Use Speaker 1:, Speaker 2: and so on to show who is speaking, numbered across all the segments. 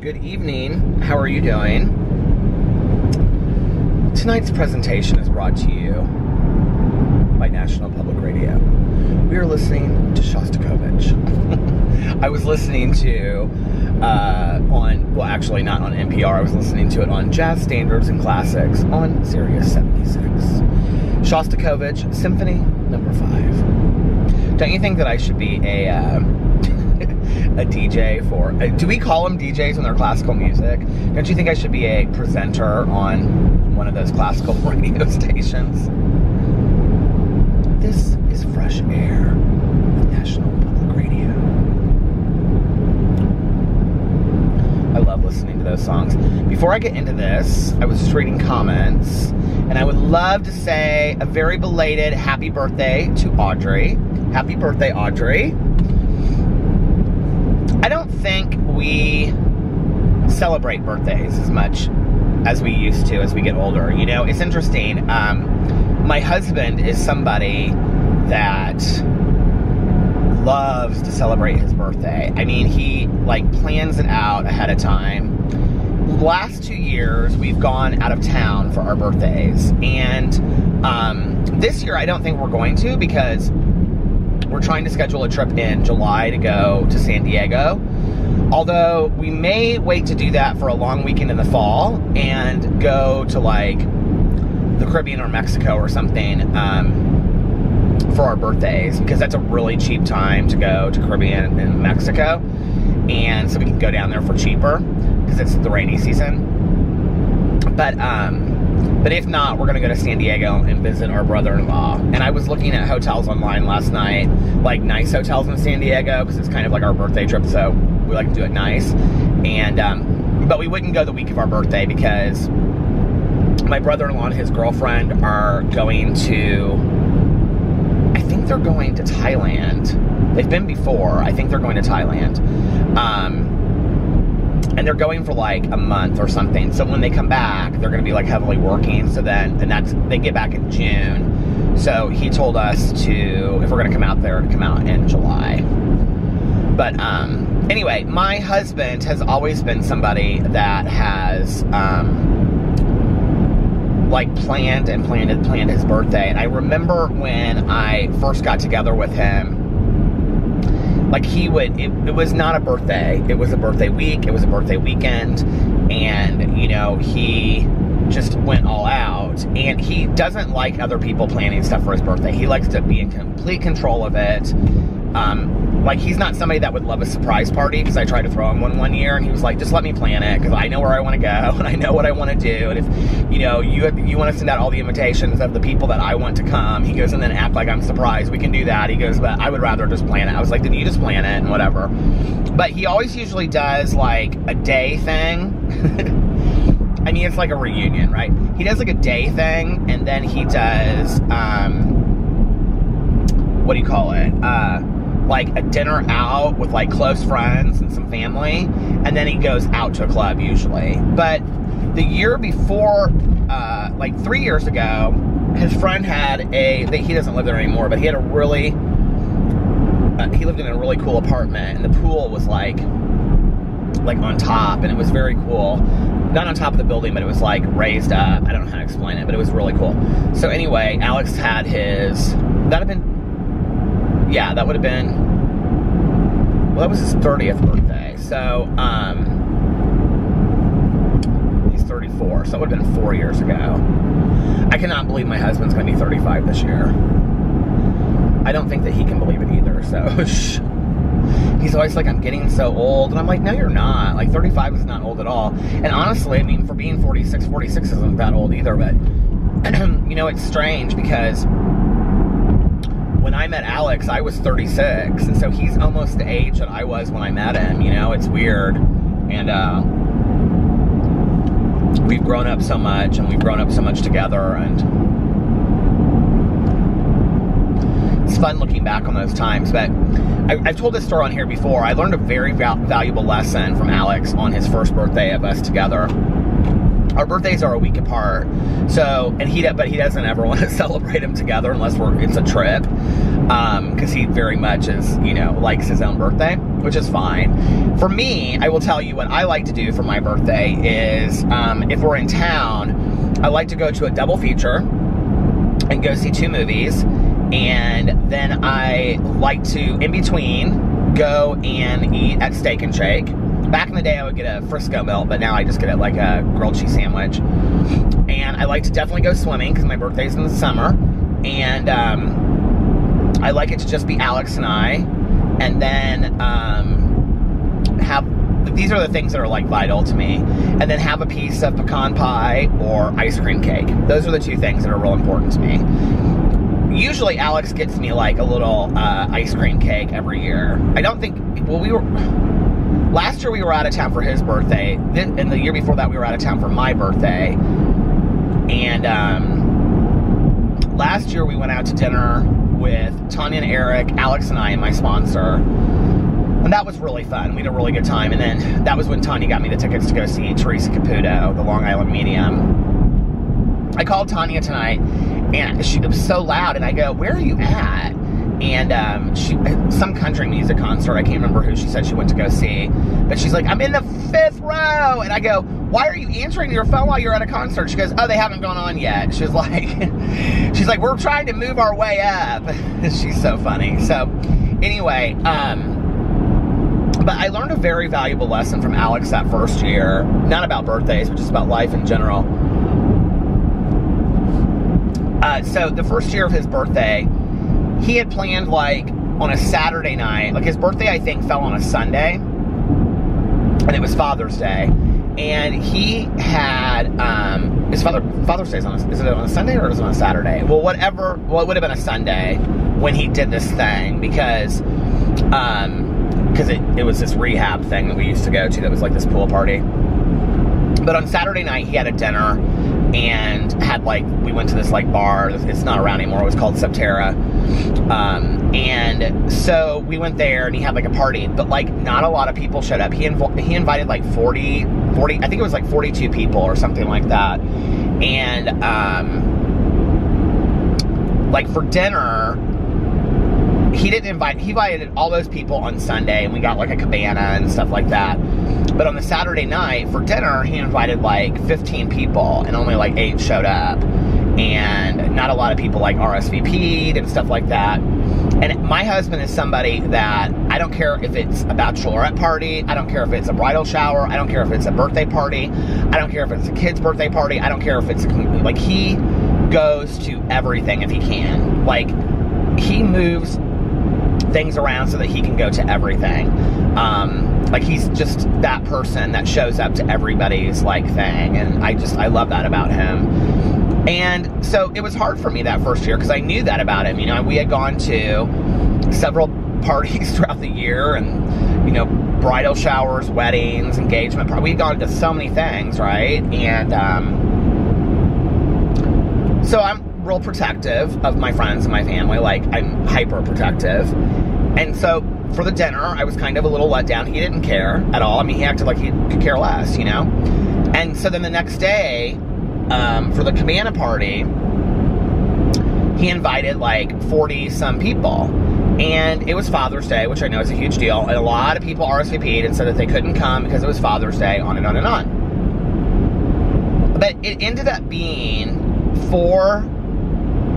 Speaker 1: Good evening. How are you doing? Tonight's presentation is brought to you by National Public Radio. We are listening to Shostakovich. I was listening to well, actually not on NPR. I was listening to it on Jazz Standards and Classics on Sirius 76. Shostakovich Symphony Number 5. Don't you think that I should be a DJ for... do we call them DJs when they're classical music? Don't you think I should be a presenter on one of those classical radio stations? This is Fresh Air with National Public Radio. I love listening to those songs. Before I get into this, I was just reading comments, and I would love to say a very belated happy birthday to Audrey. Happy birthday, Audrey. I don't think we celebrate birthdays as much as we used to as we get older. You know, it's interesting. My husband is somebody that loves to celebrate his birthday. I mean, he, like, plans it out ahead of time. The last 2 years, we've gone out of town for our birthdays. And this year, I don't think we're going to, because we're trying to schedule a trip in July to go to San Diego. Although we may wait to do that for a long weekend in the fall and go to, like, the Caribbean or Mexico or something for our birthdays, because that's a really cheap time to go to Caribbean and Mexico, and so we can go down there for cheaper because it's the rainy season. But if not, we're gonna go to San Diego and visit our brother-in-law. And I was looking at hotels online last night, like nice hotels in San Diego, because it's kind of like our birthday trip, so we like to do it nice. And but we wouldn't go the week of our birthday because my brother-in-law and his girlfriend are going to, I think they're going to Thailand. They've been before. I think they're going to Thailand. And they're going for like a month or something. So when they come back, they're going to be like heavily working. So then, and that's, they get back in June. So he told us to, if we're going to come out there, to come out in July. But anyway, my husband has always been somebody that has like planned his birthday. And I remember when I first got together with him, like he would, it was not a birthday, it was a birthday week, it was a birthday weekend, and, you know, he just went all out, and he doesn't like other people planning stuff for his birthday. He likes to be in complete control of it. Like, he's not somebody that would love a surprise party, because I tried to throw him one year, and he was like, just let me plan it, because I know where I want to go, and I know what I want to do, and if, you know, you want to send out all the invitations of the people that I want to come, he goes, and then act like I'm surprised, we can do that. He goes, but I would rather just plan it. I was like, then you just plan it, and whatever. But he always usually does, like, a day thing. I mean, it's like a reunion, right? He does, like, a day thing, and then he does, what do you call it? Like a dinner out with like close friends and some family, and then he goes out to a club usually. But the year before, like 3 years ago, his friend had he doesn't live there anymore, but he had a really, he lived in a really cool apartment, and the pool was like on top, and it was very cool. Not on top of the building, but it was like raised up. I don't know how to explain it, but it was really cool. So anyway, Alex had his, that would have been, well, that was his 30th birthday. So, he's 34, so it would have been 4 years ago. I cannot believe my husband's going to be 35 this year. I don't think that he can believe it either, so, he's always like, I'm getting so old, and I'm like, no, you're not. Like, 35 is not old at all. And honestly, I mean, for being 46 isn't that old either, but, you know, it's strange, because when I met Alex, I was 36, and so he's almost the age that I was when I met him, you know, it's weird, and, we've grown up so much, and we've grown up so much together, and it's fun looking back on those times. But I've told this story on here before. I learned a very valuable lesson from Alex on his first birthday of us together. Our birthdays are a week apart, so, but he doesn't ever want to celebrate them together unless it's a trip, because he very much is, you know, likes his own birthday, which is fine. For me, I will tell you what I like to do for my birthday is, if we're in town, I like to go to a double feature and go see 2 movies, and then I like to, in between, go and eat at Steak and Shake. Back in the day, I would get a Frisco melt, but now I just get it like a grilled cheese sandwich. And I like to definitely go swimming, because my birthday's in the summer. And I like it to just be Alex and I. And then these are the things that are like vital to me. And then have a piece of pecan pie or ice cream cake. Those are the 2 things that are real important to me. Usually Alex gets me like a little ice cream cake every year. I don't think, well, last year we were out of town for his birthday, and the year before that we were out of town for my birthday. And last year we went out to dinner with Tanya and Eric, Alex and I, and my sponsor. And that was really fun. We had a really good time. And then that was when Tanya got me the tickets to go see Teresa Caputo, the Long Island Medium. I called Tanya tonight, and it was so loud, and I go, "Where are you at?" And some country music concert, I can't remember who she said she went to go see, but she's like, "I'm in the 5th row," and I go, "Why are you answering your phone while you're at a concert?" She goes, "Oh, they haven't gone on yet." She's like, "We're trying to move our way up." She's so funny. So anyway, but I learned a very valuable lesson from Alex that first year, not about birthdays, but just about life in general. So the first year of his birthday, he had planned, like, on a Saturday night, like, his birthday, I think, fell on a Sunday, and it was Father's Day, and he had, is Father's Day is it on a Sunday, or is it on a Saturday? Well, whatever, well, it would have been a Sunday when he did this thing, because it was this rehab thing that we used to go to that was like this pool party. But on Saturday night, he had a dinner, and had, like, we went to this, like, bar, it's not around anymore, it was called Septerra, and so we went there, and he had, like, a party, but, like, not a lot of people showed up. He invited, like, 40, I think it was, like, 42 people, or something like that, and, like, for dinner, he invited all those people on Sunday, and we got, like, a cabana and stuff like that. But on the Saturday night, for dinner, he invited, like, 15 people, and only, like, 8 showed up. And not a lot of people, like, RSVP'd and stuff like that. And my husband is somebody that, I don't care if it's a bachelorette party, I don't care if it's a bridal shower, I don't care if it's a birthday party, I don't care if it's a kid's birthday party, I don't care if it's, like, he goes to everything if he can. Like, he moves things around so that he can go to everything. Like, he's just that person that shows up to everybody's, like, thing, and I love that about him. And so it was hard for me that first year, because I knew that about him. You know, we had gone to several parties throughout the year, and, you know, bridal showers, weddings, engagement parties. We had gone to so many things, right? And so I'm real protective of my friends and my family. Like, I'm hyper protective. And so for the dinner, I was kind of a little let down. He didn't care at all. I mean, he acted like he could care less, you know? And so then the next day, for the cabana party, he invited, like, 40-some people. And it was Father's Day, which I know is a huge deal. And a lot of people RSVP'd and said that they couldn't come because it was Father's Day, on and on and on. But it ended up being 4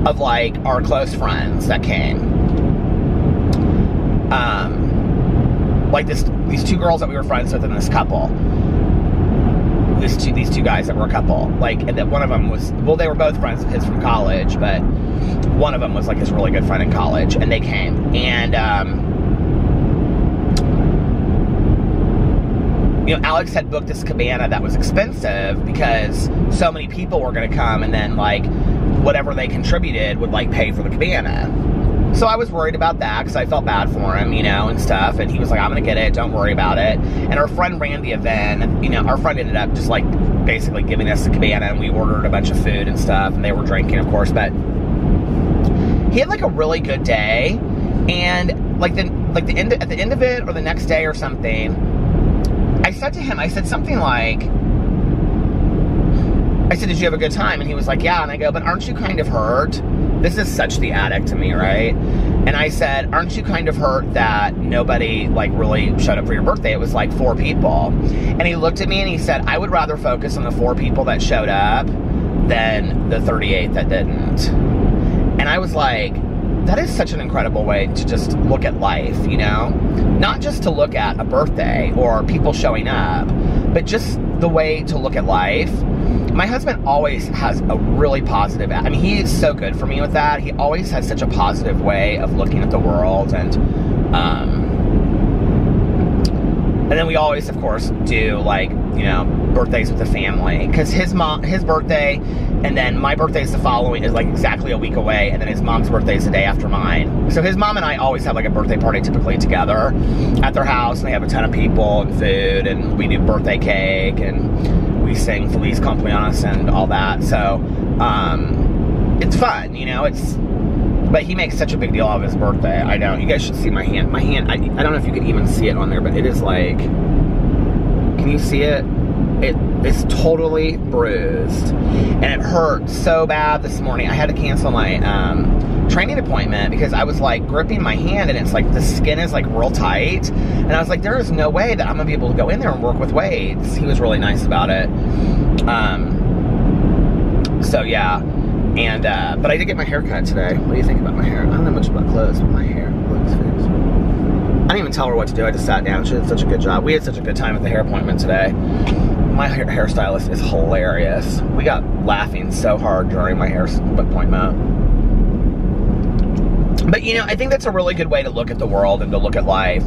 Speaker 1: of, like, our close friends that came. Like, these 2 girls that we were friends with, and this couple. These two guys that were a couple. Like, and that one of them was, well, they were both friends of his from college, but one of them was, like, his really good friend in college, and they came. And, you know, Alex had booked this cabana that was expensive because so many people were going to come, and then, like, whatever they contributed would, like, pay for the cabana. So I was worried about that, because I felt bad for him, you know, and stuff, and he was like, "I'm gonna get it, don't worry about it." And our friend ran the event, and, you know, our friend ended up just, like, basically giving us the cabana, and we ordered a bunch of food and stuff, and they were drinking, of course, but he had, like, a really good day, and, like, at the end of it, or the next day or something, I said to him, I said something like, I said, did you have a good time? And he was like, yeah. And I go, but aren't you kind of hurt? This is such the addict to me, right? And I said, aren't you kind of hurt that nobody, like, really showed up for your birthday? It was like 4 people. And he looked at me and he said, I would rather focus on the 4 people that showed up than the 38 that didn't. And I was like, that is such an incredible way to just look at life, you know? Not just to look at a birthday or people showing up, but just the way to look at life. My husband always has a really positive, I mean, he is so good for me with that. He always has such a positive way of looking at the world. And then we always, of course, do, like, you know, birthdays with the family. Because his birthday, and then my birthday is the following, is like exactly a week away, and then his mom's birthday is the day after mine. So his mom and I always have like a birthday party typically together at their house, and they have a ton of people and food, and we do birthday cake, and we sing Feliz Cumpleaños and all that. So, it's fun, you know, but he makes such a big deal of his birthday. I know, you guys should see my hand. My hand, I don't know if you could even see it on there, but it is like, can you see it? It is totally bruised, and it hurt so bad this morning. I had to cancel my training appointment because I was like gripping my hand, and it's like the skin is like real tight, and I was like, there is no way that I'm gonna be able to go in there and work with weights. He was really nice about it. So yeah, and but I did get my hair cut today. What do you think about my hair? I don't know much about clothes, but my hair looks fantastic. I didn't even tell her what to do. I just sat down. She did such a good job. We had such a good time at the hair appointment today. My hairstylist is hilarious. We got laughing so hard during my hair appointment. But, you know, I think that's a really good way to look at the world and to look at life.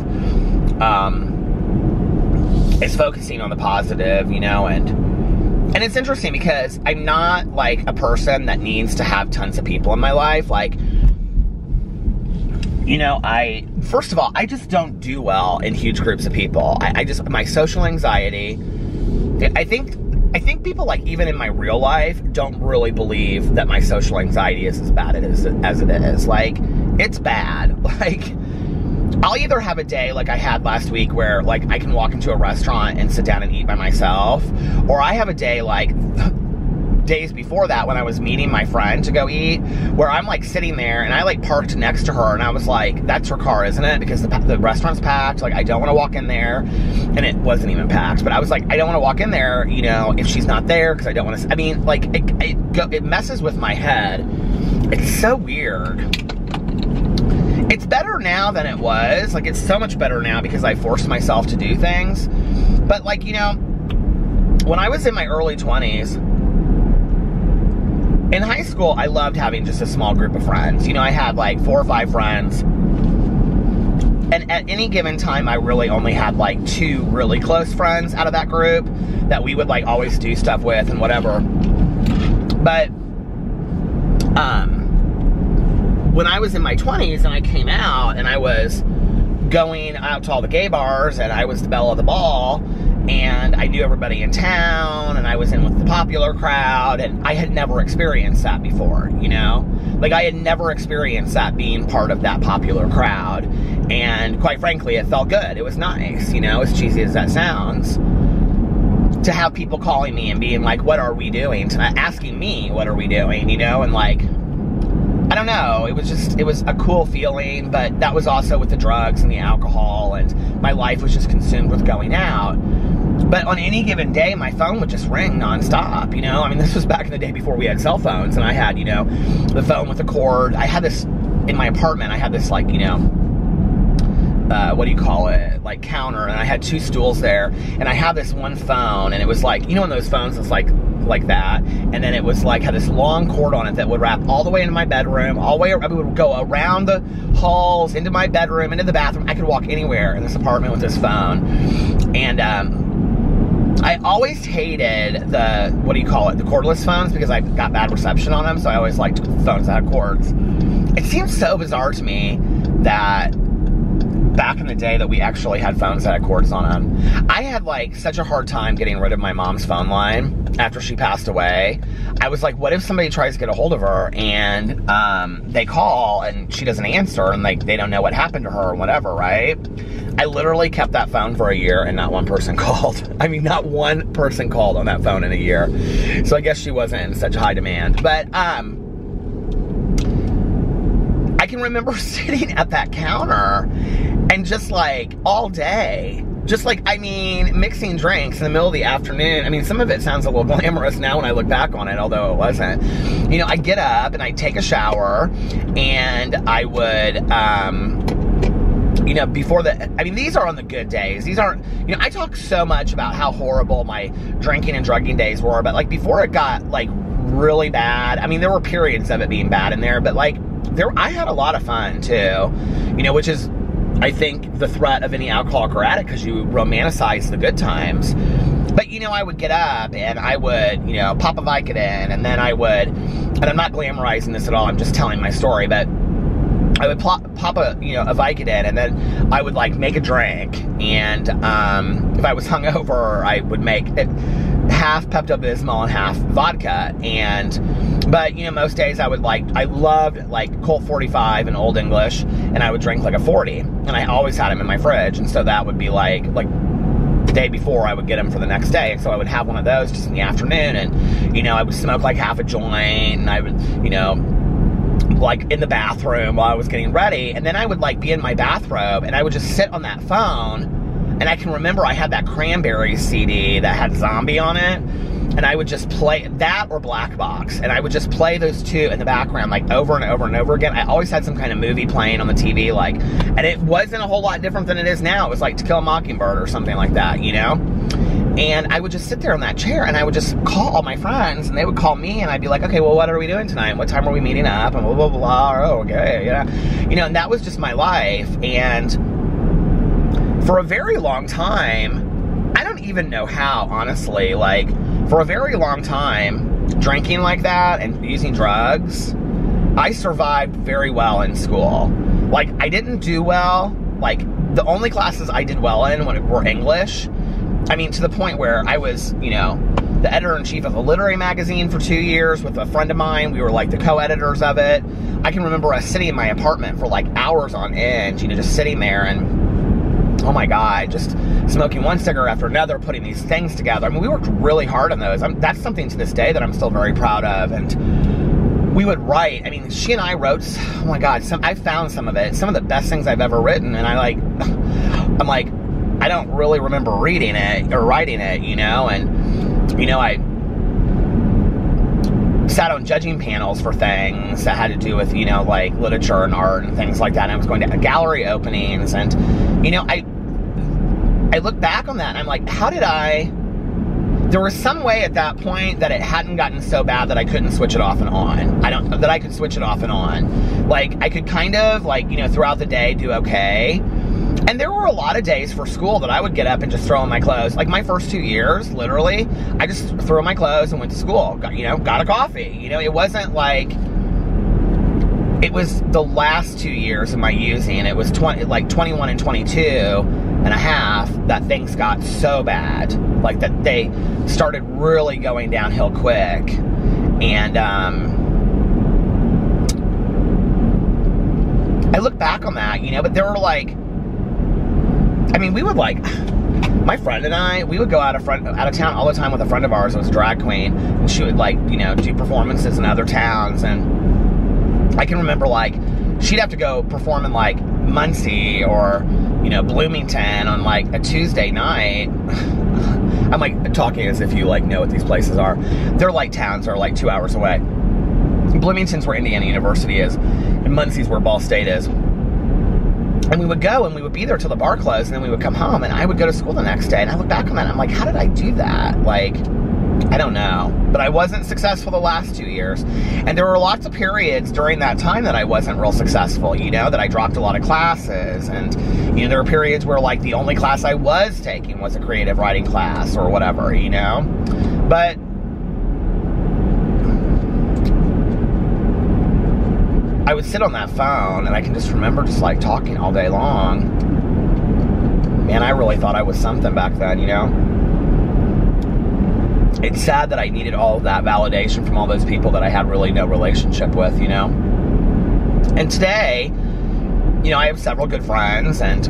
Speaker 1: Is focusing on the positive, you know, and it's interesting because I'm not like a person that needs to have tons of people in my life. Like, you know, first of all, I just don't do well in huge groups of people. My social anxiety, I think people, like, even in my real life, don't really believe that my social anxiety is as bad as it is. Like, it's bad. Like, I'll either have a day like I had last week where, like, I can walk into a restaurant and sit down and eat by myself, or I have a day like days before that when I was meeting my friend to go eat, where I'm like sitting there and I like parked next to her and I was like, that's her car, isn't it? Because the restaurant's packed. Like, I don't want to walk in there, and it wasn't even packed, but I was like, I don't want to walk in there, you know, if she's not there, because I don't want to, I mean, like, it messes with my head. It's so weird. It's better now than it was. Like, it's so much better now because I forced myself to do things. But, like, you know, when I was in my early 20s, in high school, I loved having just a small group of friends. You know, I had like 4 or 5 friends. And at any given time, I really only had like 2 really close friends out of that group that we would like always do stuff with and whatever. But, when I was in my 20s and I came out and I was going out to all the gay bars and I was the belle of the ball, and I knew everybody in town, and I was in with the popular crowd, and I had never experienced that before, you know? Like, I had never experienced that, being part of that popular crowd, and quite frankly, it felt good. It was nice, you know, as cheesy as that sounds, to have people calling me and being like, what are we doing? Asking me, what are we doing, you know? And like, I don't know, it was a cool feeling, but that was also with the drugs and the alcohol, and my life was just consumed with going out. But on any given day, my phone would just ring nonstop, you know? I mean, this was back in the day before we had cell phones, and I had, you know, the phone with the cord. I had this, in my apartment, I had this, like, you know, what do you call it? Like, counter, and I had 2 stools there, and I had this one phone, and it was like, you know, in those phones, it's like that, and then it was like, had this long cord on it that would wrap all the way into my bedroom, all the way, it would go around the halls, into my bedroom, into the bathroom. I could walk anywhere in this apartment with this phone. And, I always hated the, what do you call it, the cordless phones, because I got bad reception on them, so I always liked phones that had cords. It seems so bizarre to me that back in the day that we actually had phones that had cords on them. I had like such a hard time getting rid of my mom's phone line. after she passed away, I was like, what if somebody tries to get a hold of her and they call and she doesn't answer and like they don't know what happened to her or whatever, right? I literally kept that phone for a year and not one person called. I mean, not one person called on that phone in a year. So I guess she wasn't in such high demand. But I can remember sitting at that counter and just like all day, just like, I mean, mixing drinks in the middle of the afternoon. I mean, some of it sounds a little glamorous now when I look back on it, although it wasn't. You know, I'd get up and I'd take a shower and I would, you know, before the, I mean, these are on the good days. These aren't, you know, I talk so much about how horrible my drinking and drugging days were, but like before it got like really bad, I mean, there were periods of it being bad in there, but like I had a lot of fun too, you know, which is, I think, the threat of any alcoholic or addict, because you romanticize the good times. But, you know, I would get up and I would, you know, pop a Vicodin, and then I would, and I'm not glamorizing this at all, I'm just telling my story, but I would pop a, you know, a Vicodin, and then I would like make a drink, and if I was hungover, I would make it half Pepto-Bismol and half vodka, but, you know, most days I would like, I loved like Colt 45 and Old English, and I would drink like a 40, and I always had them in my fridge, and so that would be like the day before I would get them for the next day, and so I would have one of those just in the afternoon, and, you know, I would smoke like half a joint, and I would, you know, like in the bathroom while I was getting ready, and then I would like be in my bathrobe, and I would just sit on that phone. And I can remember I had that Cranberries CD that had Zombie on it, and I would just play that or Black Box, and I would just play those two in the background like over and over and over again. I always had some kind of movie playing on the TV, like, and it wasn't a whole lot different than it is now. It was like To Kill a Mockingbird or something like that, you know? And I would just sit there in that chair, and I would just call all my friends, and they would call me, and I'd be like, okay, well, what are we doing tonight? What time are we meeting up? And blah, blah, blah, blah. Oh, okay, yeah. You know, and that was just my life, and for a very long time, I don't even know how, honestly, like, for a very long time, drinking like that and using drugs, I survived very well in school. Like, I didn't do well. Like, the only classes I did well in were English. I mean, to the point where I was, you know, the editor-in-chief of a literary magazine for 2 years with a friend of mine. We were like the co-editors of it. I can remember us sitting in my apartment for like hours on end, you know, just sitting there and, oh my God, just smoking one cigarette after another, putting these things together. I mean, we worked really hard on those. That's something to this day that I'm still very proud of. And we would write. I mean, she and I wrote, oh my God, I found some of it, some of the best things I've ever written. And I'm like, I don't really remember reading it or writing it, you know? And, you know, I sat on judging panels for things that had to do with, you know, like literature and art and things like that. And I was going to gallery openings, and, you know, I look back on that and I'm like, how did there was some way at that point that it hadn't gotten so bad that I couldn't switch it off and on. That I could switch it off and on. Like, I could kind of, like, you know, throughout the day do okay. And there were a lot of days for school that I would get up and just throw on my clothes. Like, my first 2 years, literally, I just threw on my clothes and went to school. Got a coffee. You know, it wasn't like, it was the last 2 years of my using. It was 21 and 22 and a half that things got so bad. Like, that they started really going downhill quick. And, I look back on that, you know, but there were like, I mean, we would like, my friend and I, we would go out of town all the time with a friend of ours who was a drag queen, and she would, like, you know, do performances in other towns, and I can remember, like, she'd have to go perform in, like, Muncie or, you know, Bloomington on, like, a Tuesday night. I'm, like, talking as if you, like, know what these places are. They're, like, towns that are, like, 2 hours away. Bloomington's where Indiana University is, and Muncie's where Ball State is. And we would go, and we would be there till the bar closed, and then we would come home, and I would go to school the next day, and I look back on that, and I'm like, how did I do that? Like, I don't know. But I wasn't successful the last 2 years. And there were lots of periods during that time that I wasn't real successful, you know, that I dropped a lot of classes, and, you know, there were periods where, like, the only class I was taking was a creative writing class or whatever, you know? But I would sit on that phone, and I can just remember just, like, talking all day long. Man, I really thought I was something back then, you know? it's sad that I needed all of that validation from all those people that I had really no relationship with, you know? And today, you know, I have several good friends, and,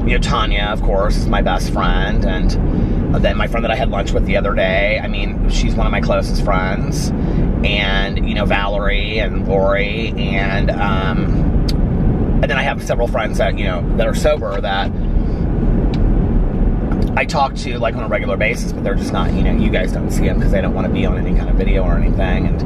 Speaker 1: you know, Tanya, of course, is my best friend, and then my friend that I had lunch with the other day, I mean, she's one of my closest friends, and, you know, Valerie and Lori, and then I have several friends that, you know, that are sober that I talk to, like, on a regular basis, but they're just not, you know, you guys don't see them because they don't want to be on any kind of video or anything, and,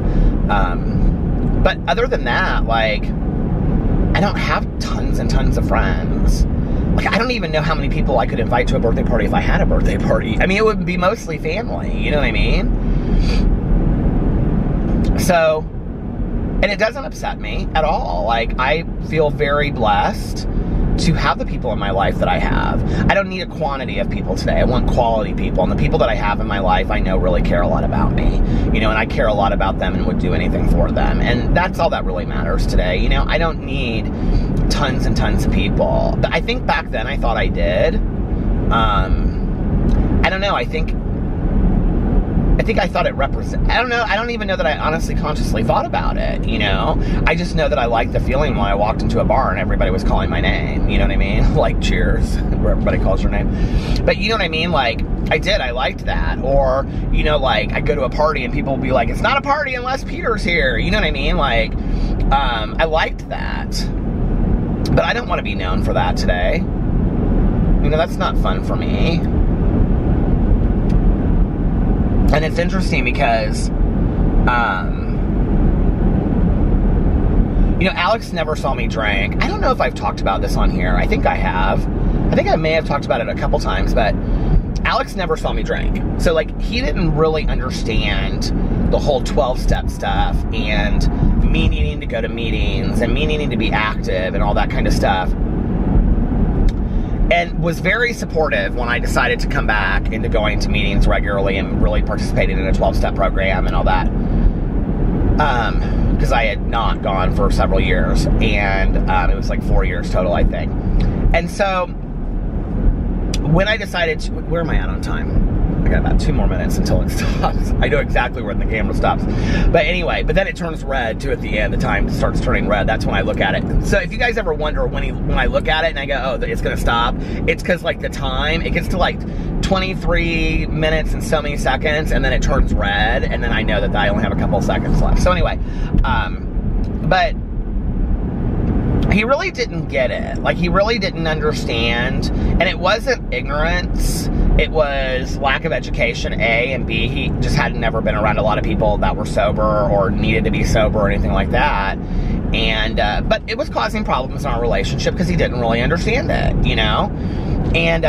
Speaker 1: but other than that, like, I don't have tons and tons of friends. Like, I don't even know how many people I could invite to a birthday party if I had a birthday party. I mean, it would be mostly family, you know what I mean? So, and it doesn't upset me at all. Like, I feel very blessed to have the people in my life that I have. I don't need a quantity of people today. I want quality people. And the people that I have in my life, I know really care a lot about me. You know, and I care a lot about them and would do anything for them. And that's all that really matters today. You know, I don't need tons and tons of people. But I think back then I thought I did. I don't know. I think I thought it represented, I don't know. I don't even know that I honestly consciously thought about it, you know? I just know that I liked the feeling when I walked into a bar and everybody was calling my name, you know what I mean? Like Cheers, where everybody calls your name. But you know what I mean? Like, I liked that. Or, you know, like, I go to a party and people will be like, it's not a party unless Peter's here, you know what I mean? Like, I liked that. But I don't want to be known for that today. You know, that's not fun for me. And it's interesting because, you know, Alex never saw me drink. I don't know if I've talked about this on here. I think I have. I think I may have talked about it a couple times, but Alex never saw me drink. So, like, he didn't really understand the whole 12-step stuff and me needing to go to meetings and me needing to be active and all that kind of stuff. And was very supportive when I decided to come back into going to meetings regularly and really participating in a 12-step program and all that. Because I had not gone for several years. And it was like 4 years total, I think. And so, when I decided to, where am I at on time? I got about 2 more minutes until it stops. I know exactly when the camera stops. But anyway, but then it turns red too at the end. The time starts turning red. That's when I look at it. So if you guys ever wonder when I look at it and I go, oh, it's going to stop, it's because, like, the time, it gets to like 23 minutes and so many seconds, and then it turns red, and then I know that I only have a couple of seconds left. So anyway, but he really didn't get it. Like, he really didn't understand. And it wasn't ignorance. It was lack of education, A, and B, he just had never been around a lot of people that were sober or needed to be sober or anything like that. And, but it was causing problems in our relationship because he didn't really understand it, you know? And,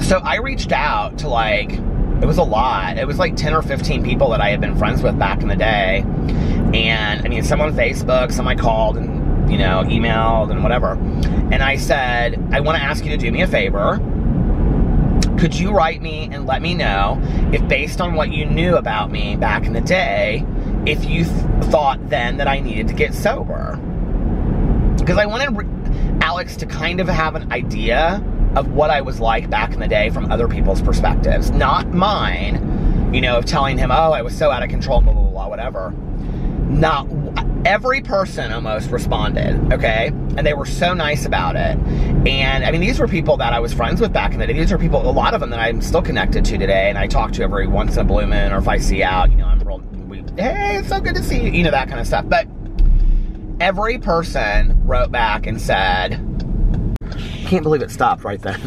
Speaker 1: so I reached out to, like, it was a lot. It was like 10 or 15 people that I had been friends with back in the day. And, I mean, some on Facebook, some I called and, you know, emailed and whatever. And I said, I want to ask you to do me a favor. Could you write me and let me know if, based on what you knew about me back in the day, if you thought then that I needed to get sober? Because I wanted Alex to kind of have an idea of what I was like back in the day from other people's perspectives. Not mine, you know, of telling him, oh, I was so out of control, blah, blah, blah, whatever. Not every person almost responded, okay? And they were so nice about it. And, I mean, these were people that I was friends with back in the day. These are people, a lot of them that I'm still connected to today, and I talk to every once in a blue moon, or if I see out, you know, I'm real, hey, it's so good to see you, you know, that kind of stuff. But every person wrote back and said, I can't believe it stopped right then.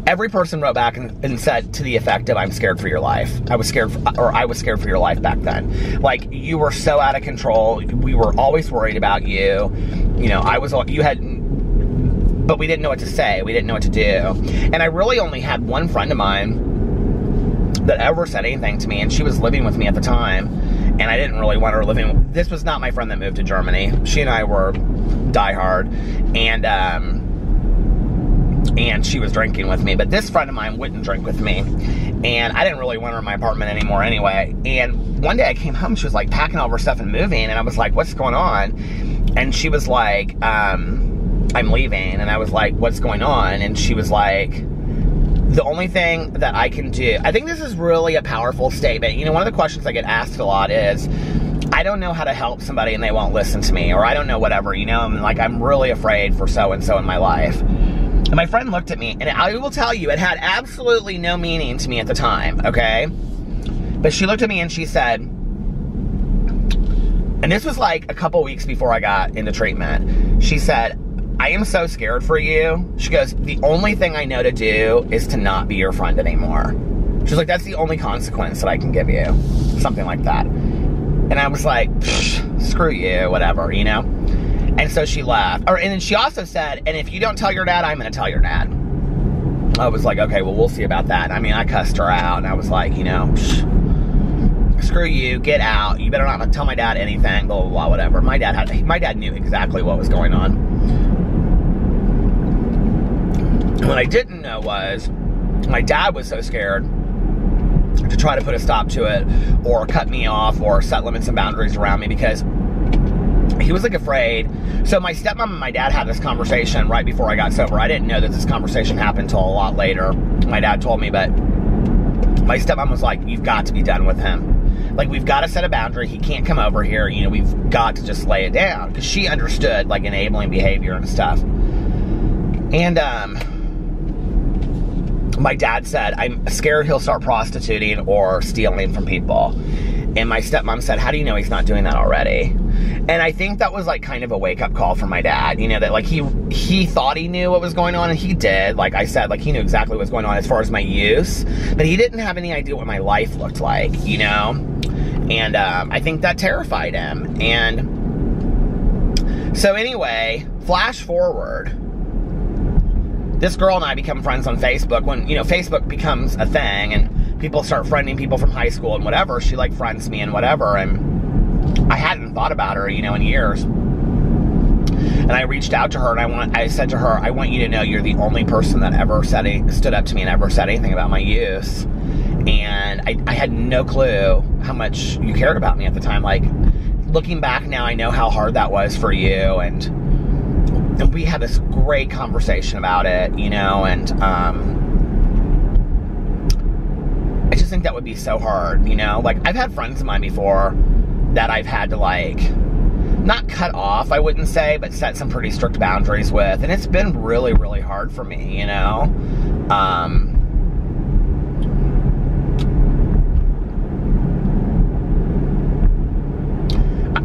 Speaker 1: Every person wrote back and said to the effect of, I'm scared for your life. I was scared for your life back then. Like, you were so out of control. We were always worried about you. You know, but we didn't know what to say. We didn't know what to do. And I really only had one friend of mine that ever said anything to me, and she was living with me at the time, and I didn't really want her living. This was not my friend that moved to Germany. She and I were diehard, and she was drinking with me, but this friend of mine wouldn't drink with me, and I didn't really want her in my apartment anymore anyway. And one day I came home, she was like packing all of her stuff and moving, and I was like, what's going on? And she was like, I'm leaving. And I was like, what's going on? And she was like, the only thing that I can do, I think this is really a powerful statement. You know, one of the questions I get asked a lot is, I don't know how to help somebody and they won't listen to me, or I don't know whatever, you know, I'm really afraid for so-and-so in my life. And my friend looked at me, and I will tell you, it had absolutely no meaning to me at the time, okay? But she looked at me and she said, and this was like a couple weeks before I got into treatment, she said, I am so scared for you. She goes, the only thing I know to do is to not be your friend anymore. She's like, that's the only consequence that I can give you. Something like that. And I was like, screw you, whatever, you know? And so she left. And then she also said, and if you don't tell your dad, I'm going to tell your dad. I was like, okay, well, we'll see about that. I mean, I cussed her out, and I was like, you know, screw you, get out. You better not tell my dad anything, blah, blah, blah, whatever. My dad knew exactly what was going on. What I didn't know was, my dad was so scared to try to put a stop to it, or cut me off, or set limits and boundaries around me, because he was like afraid. So my stepmom and my dad had this conversation right before I got sober. I didn't know that this conversation happened until a lot later. My dad told me, but my stepmom was like, you've got to be done with him. Like, we've got to set a boundary. He can't come over here. You know, we've got to just lay it down. Because she understood, like, enabling behavior and stuff. And, my dad said, I'm scared he'll start prostituting or stealing from people. And my stepmom said, how do you know he's not doing that already? And I think that was like kind of a wake-up call for my dad. You know, that like he thought he knew what was going on, and he did. Like I said, like he knew exactly what was going on as far as my use. But he didn't have any idea what my life looked like, you know? And I think that terrified him. And so anyway, flash forward. This girl and I become friends on Facebook. When, you know, Facebook becomes a thing and people start friending people from high school and whatever, she like friends me and whatever, and I hadn't thought about her, you know, in years. And I reached out to her and I said to her, I want you to know you're the only person that ever stood up to me and ever said anything about my use. And I had no clue how much you cared about me at the time. Like, looking back now, I know how hard that was for you, and we had this great conversation about it, you know, and I just think that would be so hard, you know? Like, I've had friends of mine before that I've had to, like, not cut off, I wouldn't say, but set some pretty strict boundaries with, and it's been really, really hard for me, you know?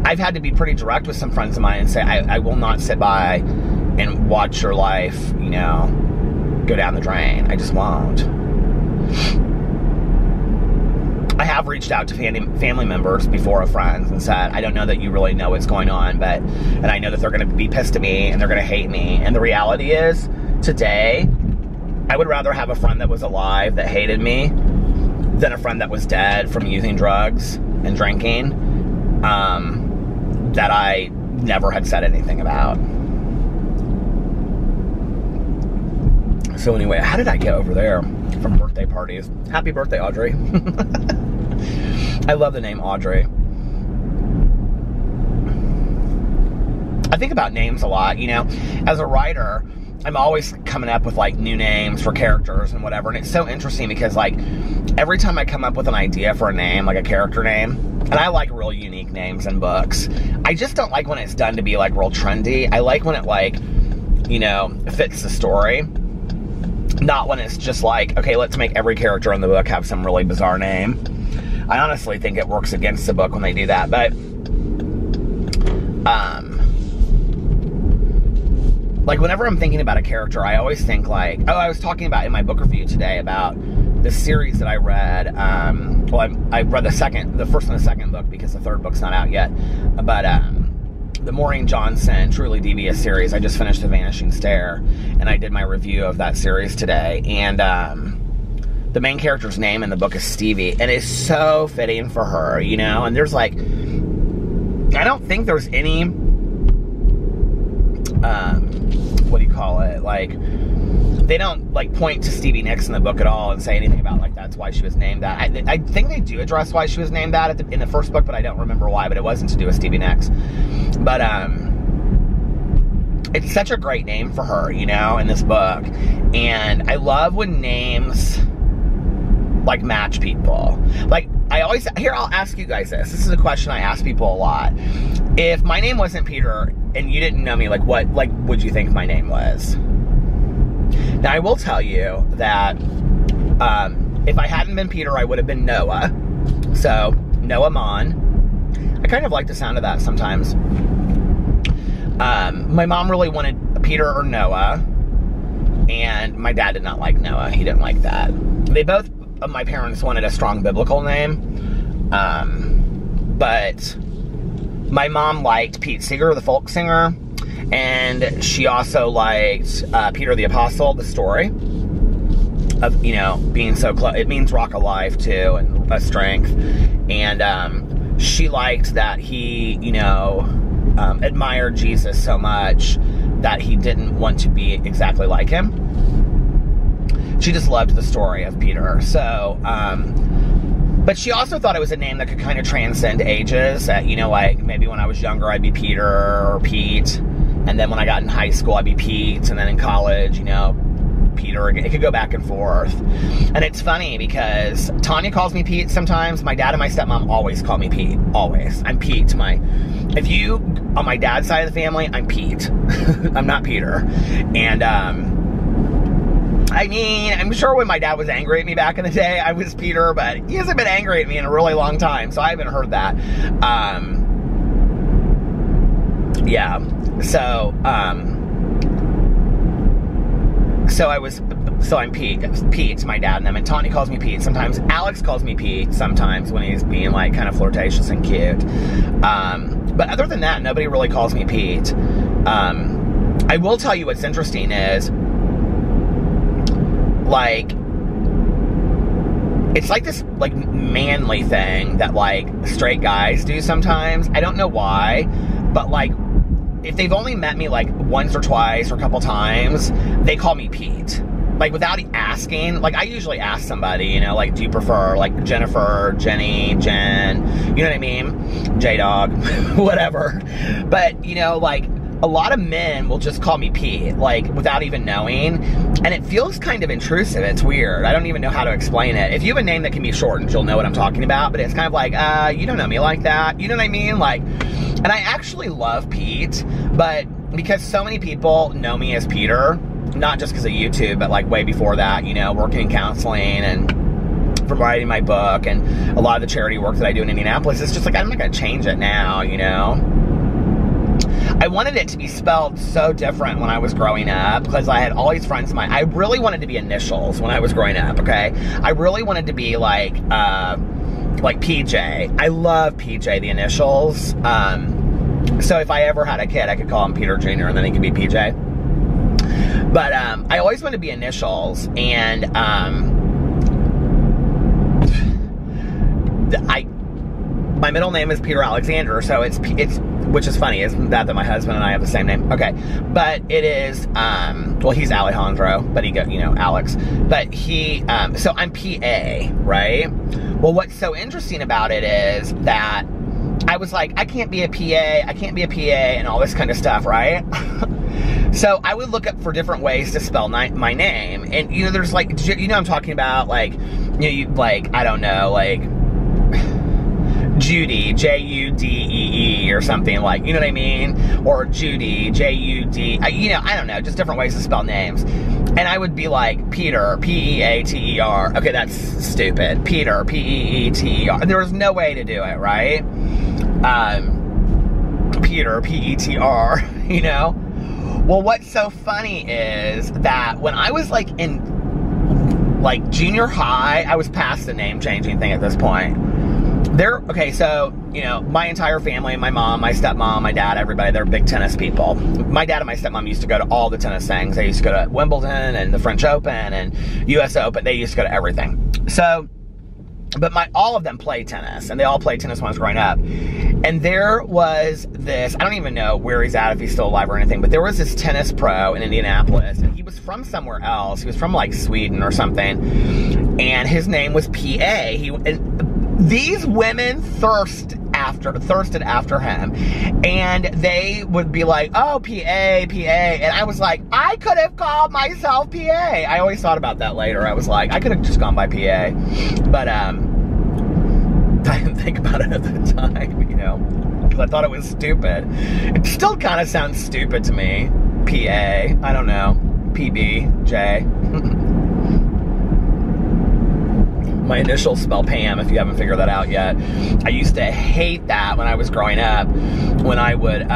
Speaker 1: I've had to be pretty direct with some friends of mine and say, I will not sit by and watch your life, you know, go down the drain. I just won't. I have reached out to family members before of friends and said, I don't know that you really know what's going on, and I know that they're going to be pissed at me and they're going to hate me. And the reality is, today, I would rather have a friend that was alive that hated me than a friend that was dead from using drugs and drinking, that I never had said anything about. So anyway, how did I get over there from birthday parties? Happy birthday, Audrey. I love the name Audrey. I think about names a lot, you know. As a writer, I'm always coming up with, like, new names for characters and whatever. And it's so interesting because, like, every time I come up with an idea for a name, like a character name, and I like real unique names in books, I just don't like when it's done to be, like, real trendy. I like when it, like, you know, fits the story. Not when it's just like, okay, let's make every character in the book have some really bizarre name. I honestly think it works against the book when they do that, but, like, whenever I'm thinking about a character, I always think, like, oh, I was talking about in my book review today about the series that I read. Well, I read the first and the second book because the third book's not out yet. But the Maureen Johnson Truly Devious series, I just finished The Vanishing Stare, and I did my review of that series today. And the main character's name in the book is Stevie, and it's so fitting for her, you know. And there's, like, I don't think there's any what do you call it, like, they don't, like, point to Stevie Nicks in the book at all and say anything about, like, that's why she was named that. I think they do address why she was named that in the first book, but I don't remember why, but it wasn't to do with Stevie Nicks. But it's such a great name for her, you know, in this book. And I love when names, like, match people. Like, I'll ask you guys this. This is a question I ask people a lot. If my name wasn't Peter and you didn't know me, like, what, like, would you think my name was? Now, I will tell you that if I hadn't been Peter, I would have been Noah. So, Noah Monn. I kind of like the sound of that sometimes. My mom really wanted Peter or Noah, and my dad did not like Noah. He didn't like that. They both, my parents wanted a strong biblical name, but my mom liked Pete Seeger, the folk singer, and she also liked Peter the Apostle, the story of, you know, being so close. It means rock alive too, and a strength. And she liked that he, you know, admired Jesus so much that he didn't want to be exactly like him. She just loved the story of Peter. So, but she also thought it was a name that could kind of transcend ages. That, you know, like, maybe when I was younger, I'd be Peter or Pete. And then when I got in high school, I'd be Pete. And then in college, you know, Peter again. It could go back and forth. And it's funny because Tanya calls me Pete sometimes. My dad and my stepmom always call me Pete. Always. I'm Pete. If you, on my dad's side of the family, I'm Pete. I'm not Peter. And, I mean, I'm sure when my dad was angry at me back in the day, I was Peter, but he hasn't been angry at me in a really long time, so I haven't heard that. Yeah. So I'm Pete. Pete's my dad and them, and Tawny calls me Pete. Sometimes Alex calls me Pete, sometimes when he's being, like, kind of flirtatious and cute. But other than that, nobody really calls me Pete. I will tell you what's interesting is, like, it's like this, like, manly thing that, like, straight guys do sometimes. I don't know why, but, like, if they've only met me, like, once or twice or a couple times, they call me Pete. Like, without asking. Like, I usually ask somebody, you know, like, do you prefer, like, Jennifer, Jenny, Jen, you know what I mean? J-Dog, whatever. But, you know, like, a lot of men will just call me Pete, like, without even knowing, and it feels kind of intrusive. It's weird. I don't even know how to explain it. If you have a name that can be shortened, you'll know what I'm talking about, but it's kind of like, you don't know me like that, you know what I mean? Like, and I actually love Pete, but because so many people know me as Peter, not just because of YouTube, but, like, way before that, you know, working in counseling and from writing my book and a lot of the charity work that I do in Indianapolis, it's just like, I'm not going to change it now, you know? I wanted it to be spelled so different when I was growing up, because I had all these friends of mine. I really wanted to be initials when I was growing up, okay? I really wanted to be like PJ. I love PJ, the initials. So if I ever had a kid, I could call him Peter Jr. and then he could be PJ. But I always wanted to be initials, and my middle name is Peter Alexander, so it's which is funny, isn't that my husband and I have the same name? Okay, but it is, well, he's Alejandro, but he you know, Alex, but he, so I'm PA, right? Well, what's so interesting about it is that I was like, I can't be a PA, and all this kind of stuff, right? So I would look up for different ways to spell my name, and, you know, there's, like, you know I'm talking about, like, you know, like, I don't know, like, Judy, J-U-D-E-E, or something, like, you know what I mean? Or Judy, J-U-D, you know, I don't know, just different ways to spell names. And I would be like, Peter, P-E-A-T-E-R. Okay, that's stupid. Peter, P-E-E-T-E-R. There was no way to do it, right? Peter, P-E-T-R, you know? Well, what's so funny is that when I was, like, in, like, junior high, I was past the name changing thing at this point. Okay, so, you know, my entire family, my mom, my stepmom, my dad, everybody, they're big tennis people. My dad and my stepmom used to go to all the tennis things. They used to go to Wimbledon and the French Open and US Open. They used to go to everything. So, but all of them played tennis, and they all played tennis when I was growing up. And there was this, I don't even know where he's at, if he's still alive or anything, but there was this tennis pro in Indianapolis, and he was from somewhere else. He was from, like, Sweden or something, and his name was P.A. These women thirst thirsted after him. And they would be like, oh, PA. And I was like, I could have called myself PA. I always thought about that later. I was like, I could have just gone by PA. But I didn't think about it at the time, you know, because I thought it was stupid. It still kind of sounds stupid to me. PA. I don't know. PB. My initials spell Pam, if you haven't figured that out yet. I used to hate that when I was growing up, when I would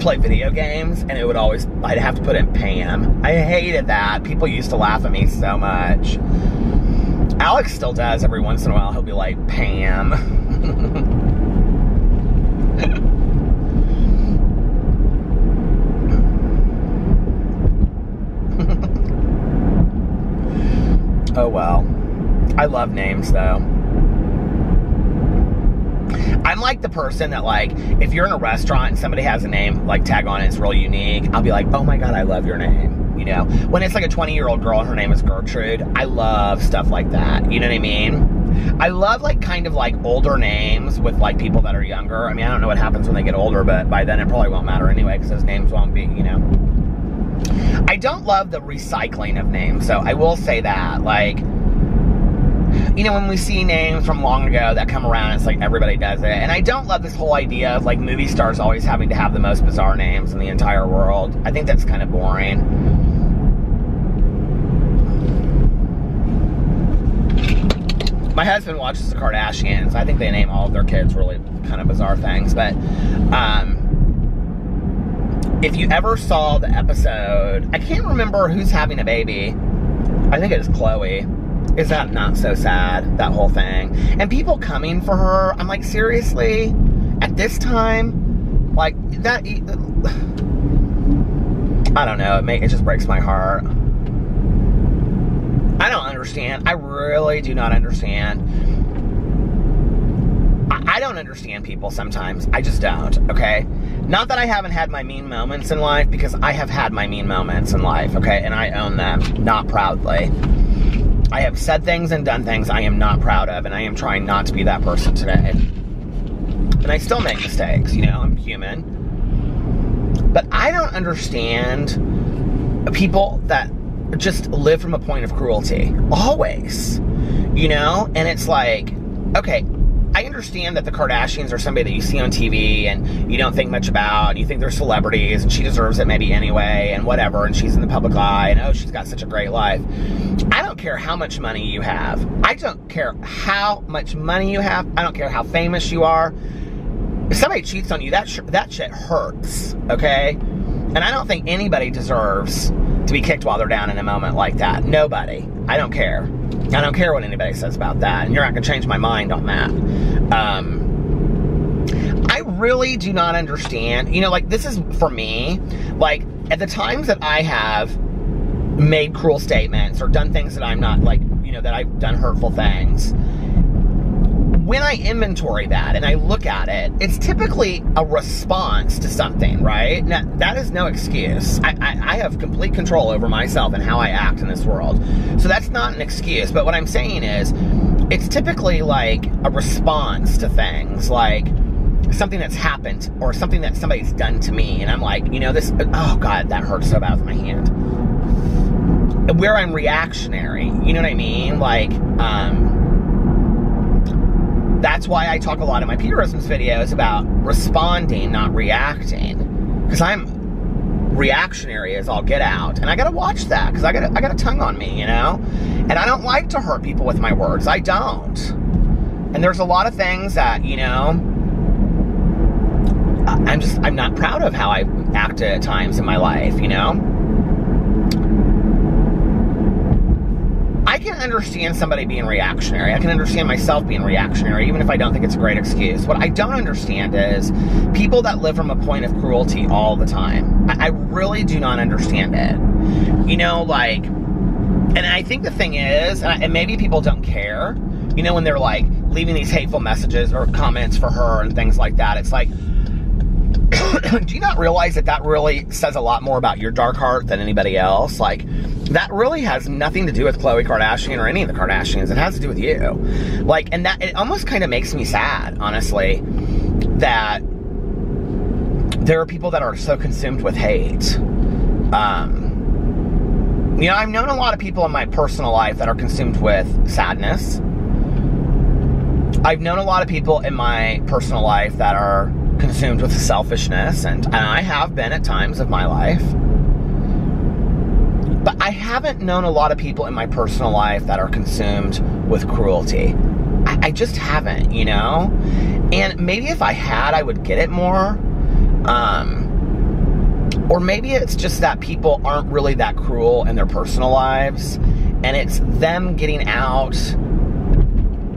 Speaker 1: play video games, and it would always, I'd have to put in Pam. I hated that. People used to laugh at me so much. Alex still does every once in a while. He'll be like, Pam. Oh well. I love names though. I'm like the person that, like, if you're in a restaurant and somebody has a name like tag on it, it's really unique, I'll be like, oh my god, I love your name. You know, when it's like a 20-year-old girl and her name is Gertrude, I love stuff like that. You know what I mean? I love like kind of like older names with like people that are younger. I mean, I don't know what happens when they get older, but by then it probably won't matter anyway, because those names won't be, you know. I don't love the recycling of names, so I will say that. Like, you know, when we see names from long ago that come around, it's like everybody does it. And I don't love this whole idea of like movie stars always having to have the most bizarre names in the entire world. I think that's kind of boring. My husband watches the Kardashians. I think they name all of their kids really kind of bizarre things, but if you ever saw the episode, I can't remember who's having a baby. I think it was Chloe. Is that not so sad, that whole thing? And people coming for her, I'm like, seriously? At this time? Like, that... I don't know, it just breaks my heart. I don't understand. I really do not understand. I don't understand people sometimes. I just don't, okay? Not that I haven't had my mean moments in life, because I have had my mean moments in life, okay? And I own them, not proudly. I have said things and done things I am not proud of, and I am trying not to be that person today. And I still make mistakes, you know, I'm human. But I don't understand people that just live from a point of cruelty. Always. You know? And it's like, okay, I understand that the Kardashians are somebody that you see on TV and you don't think much about, and you think they're celebrities, and she deserves it maybe anyway, and whatever, and she's in the public eye, and oh, she's got such a great life. I don't care how much money you have. I don't care how much money you have. I don't care how famous you are. If somebody cheats on you, that shit hurts, okay? And I don't think anybody deserves to be kicked while they're down in a moment like that. Nobody. I don't care. I don't care what anybody says about that, and you're not going to change my mind on that. I really do not understand. You know, like, this is, for me, like, at the times that I have made cruel statements or done things that I'm not, like, you know, that I've done hurtful things, when I inventory that and I look at it, it's typically a response to something, right? Now, that is no excuse. I have complete control over myself and how I act in this world. So that's not an excuse. But what I'm saying is, it's typically like a response to things, like something that's happened or something that somebody's done to me. And I'm like, you know, this, oh God, that hurts so bad with my hand. Where I'm reactionary, you know what I mean? Like, that's why I talk a lot in my Peterisms videos about responding, not reacting. Because I'm reactionary as all get out. And I gotta watch that, because I got a tongue on me, you know? And I don't like to hurt people with my words. I don't. And there's a lot of things that, you know, I'm not proud of how I acted at times in my life, you know? I can understand somebody being reactionary. I can understand myself being reactionary, even if I don't think it's a great excuse. What I don't understand is people that live from a point of cruelty all the time. I really do not understand it. You know, like, and I think the thing is, and maybe people don't care, you know, when they're like leaving these hateful messages or comments for her and things like that, it's like, do you not realize that that really says a lot more about your dark heart than anybody else? Like, that really has nothing to do with Khloe Kardashian or any of the Kardashians. It has to do with you. Like, and that, it almost kind of makes me sad, honestly, that there are people that are so consumed with hate. You know, I've known a lot of people in my personal life that are consumed with sadness. I've known a lot of people in my personal life that are consumed with selfishness, and I have been at times of my life. But I haven't known a lot of people in my personal life that are consumed with cruelty. I just haven't, you know? And maybe if I had, I would get it more. Or maybe it's just that people aren't really that cruel in their personal lives, and it's them getting out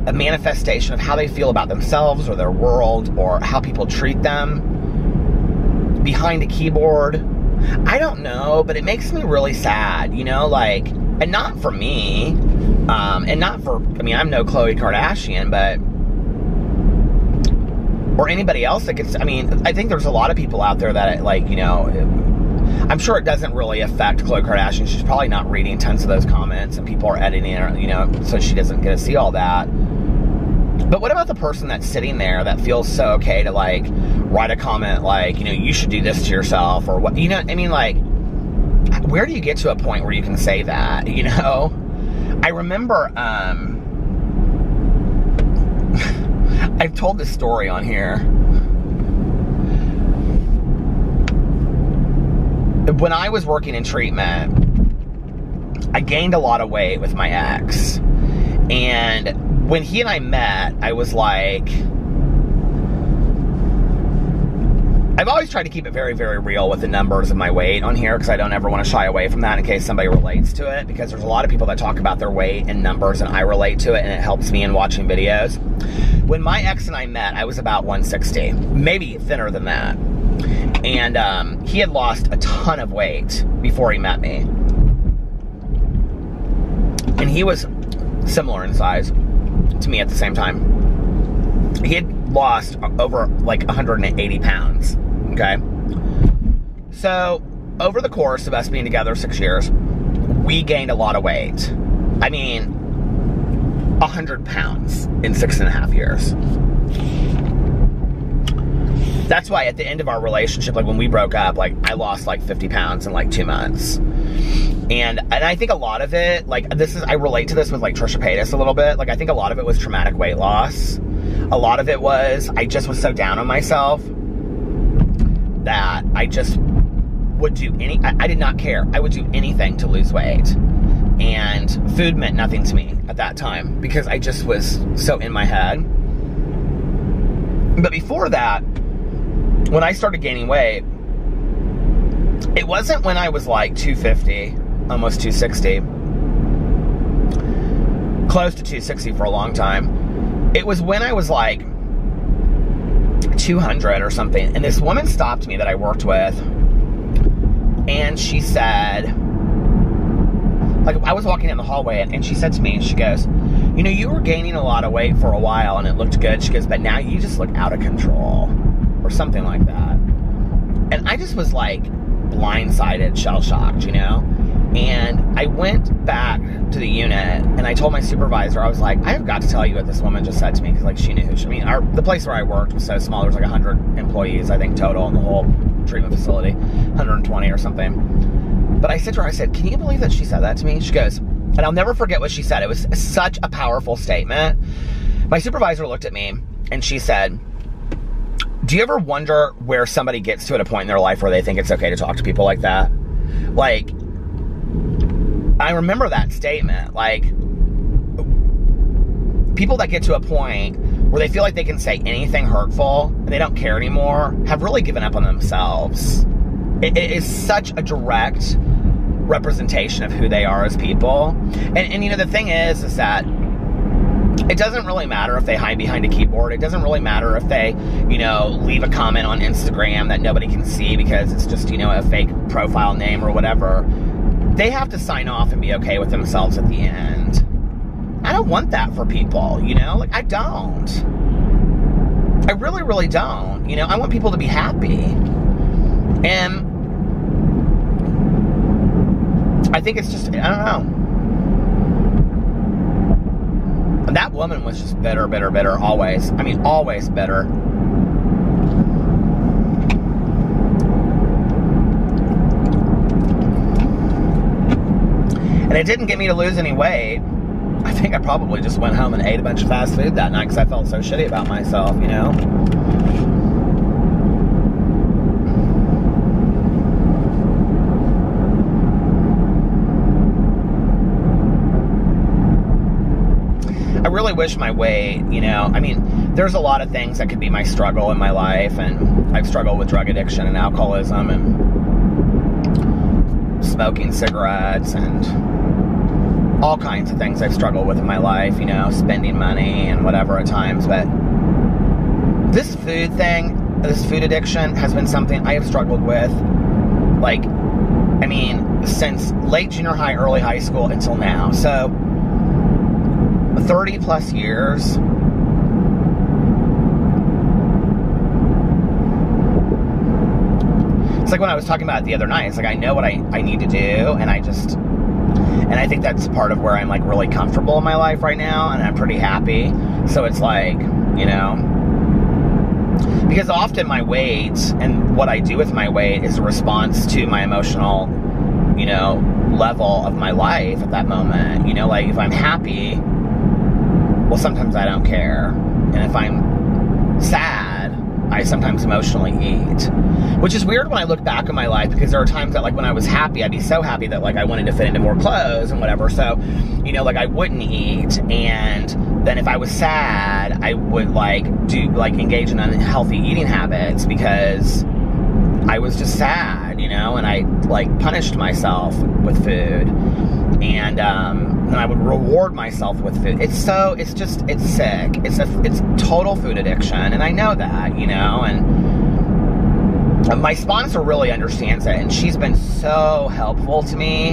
Speaker 1: a manifestation of how they feel about themselves or their world or how people treat them behind a keyboard. I don't know, but it makes me really sad, you know, like, and not for me, and not for, I mean, I'm no Khloe Kardashian, but, or anybody else that gets, I mean, I think there's a lot of people out there that, like, you know, I'm sure it doesn't really affect Khloe Kardashian. She's probably not reading tons of those comments, and people are editing her, you know, so she doesn't get to see all that. But what about the person that's sitting there that feels so okay to, like, write a comment like, you know, you should do this to yourself, or what, you know, I mean, like, where do you get to a point where you can say that, you know? I remember, I've told this story on here. When I was working in treatment, I gained a lot of weight with my ex. And when he and I met, I was like, I've always tried to keep it very, very real with the numbers of my weight on here, because I don't ever want to shy away from that in case somebody relates to it, because there's a lot of people that talk about their weight and numbers, and I relate to it, and it helps me in watching videos. When my ex and I met, I was about 160, maybe thinner than that. And he had lost a ton of weight before he met me. And he was similar in size to me at the same time. He had lost over like 180 pounds, okay? So, over the course of us being together 6 years, we gained a lot of weight. I mean, 100 pounds in 6.5 years. That's why at the end of our relationship, like when we broke up, like I lost like 50 pounds in like 2 months. And I think a lot of it, like I relate to this with like Trisha Paytas a little bit. Like I think a lot of it was traumatic weight loss. A lot of it was, I just was so down on myself that I just would do I did not care. I would do anything to lose weight. And food meant nothing to me at that time because I just was so in my head. But before that, when I started gaining weight, it wasn't when I was like 250, almost 260, close to 260 for a long time. It was when I was like 200 or something, and this woman stopped me that I worked with, and she said, like, I was walking in the hallway, and she said to me, she goes, you know, you were gaining a lot of weight for a while, and it looked good. She goes, but now you just look out of control, or something like that. And I just was like blindsided, shell-shocked, you know? And I went back to the unit, and I told my supervisor, I was like, I have got to tell you what this woman just said to me, because like she knew who she, I mean, the place where I worked was so small. There was like 100 employees, I think, total in the whole treatment facility, 120 or something. But I said to her, I said, can you believe that she said that to me? She goes, and I'll never forget what she said. It was such a powerful statement. My supervisor looked at me, and she said, do you ever wonder where somebody gets to at a point in their life where they think it's okay to talk to people like that? Like, I remember that statement. Like, people that get to a point where they feel like they can say anything hurtful and they don't care anymore have really given up on themselves. It is such a direct representation of who they are as people. And you know, the thing is that it doesn't really matter if they hide behind a keyboard. It doesn't really matter if they, you know, leave a comment on Instagram that nobody can see because it's just, you know, a fake profile name or whatever. They have to sign off and be okay with themselves at the end. I don't want that for people, you know? Like, I don't. I really, really don't. You know, I want people to be happy. And I think it's just, I don't know. And that woman was just bitter, bitter, bitter, always. I mean, always bitter. And it didn't get me to lose any weight. I think I probably just went home and ate a bunch of fast food that night because I felt so shitty about myself, you know? I really wish my weight, you know, I mean, there's a lot of things that could be my struggle in my life, and I've struggled with drug addiction and alcoholism and smoking cigarettes and all kinds of things I've struggled with in my life, you know, spending money and whatever at times, but this food thing, this food addiction has been something I have struggled with, like, I mean, since late junior high, early high school until now, so 30 plus years. It's like when I was talking about it the other night, it's like I know what I need to do, and I think that's part of where I'm like really comfortable in my life right now, and I'm pretty happy. So it's like, you know, because often my weight and what I do with my weight is a response to my emotional, you know, level of my life at that moment. You know, like if I'm happy, well, sometimes I don't care. And if I'm sad, I sometimes emotionally eat. Which is weird when I look back on my life, because there are times that, like, when I was happy, I'd be so happy that, like, I wanted to fit into more clothes and whatever. So, you know, like, I wouldn't eat. And then if I was sad, I would, like, engage in unhealthy eating habits because I was just sad, you know? And I, like, punished myself with food. And I would reward myself with food. It's sick. It's total food addiction, and I know that, you know, and my sponsor really understands it, and she's been so helpful to me,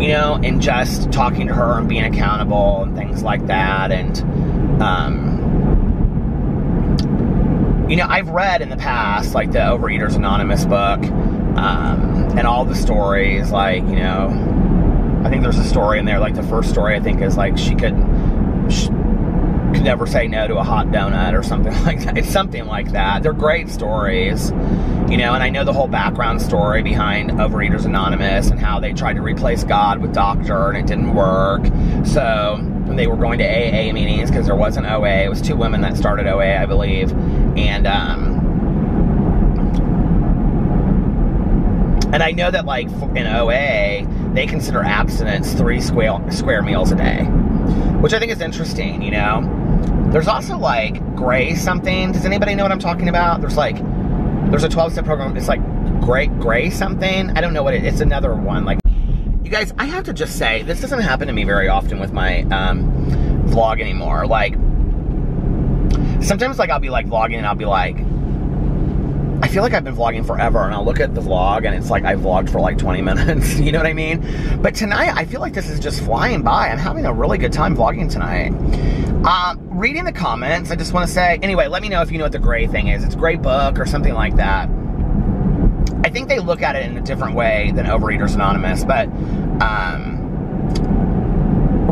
Speaker 1: you know, in just talking to her and being accountable and things like that. And, you know, I've read in the past, like, the Overeaters Anonymous book, and all the stories, like, you know, I think there's a story in there, like the first story I think is like she could never say no to a hot donut or something like that. It's something like that. They're great stories, you know, and I know the whole background story behind Overeaters Anonymous and how they tried to replace God with doctor and it didn't work. So when they were going to AA meetings, because there wasn't OA, it was two women that started OA, I believe, and I know that, like, in OA, they consider abstinence 3 square meals a day, which I think is interesting, you know? There's also, like, gray something. Does anybody know what I'm talking about? There's a 12-step program. It's, like, gray something. I don't know what it is. It's another one. Like, you guys, I have to just say, this doesn't happen to me very often with my vlog anymore. Like, sometimes, like, I'll be, like, vlogging and I'll be like, I feel like I've been vlogging forever, and I'll look at the vlog and it's like I vlogged for like 20 minutes, you know what I mean? But tonight, I feel like this is just flying by. I'm having a really good time vlogging tonight. Reading the comments, I just want to say, anyway, let me know if you know what the gray thing is. It's a great book or something like that. I think they look at it in a different way than Overeaters Anonymous, but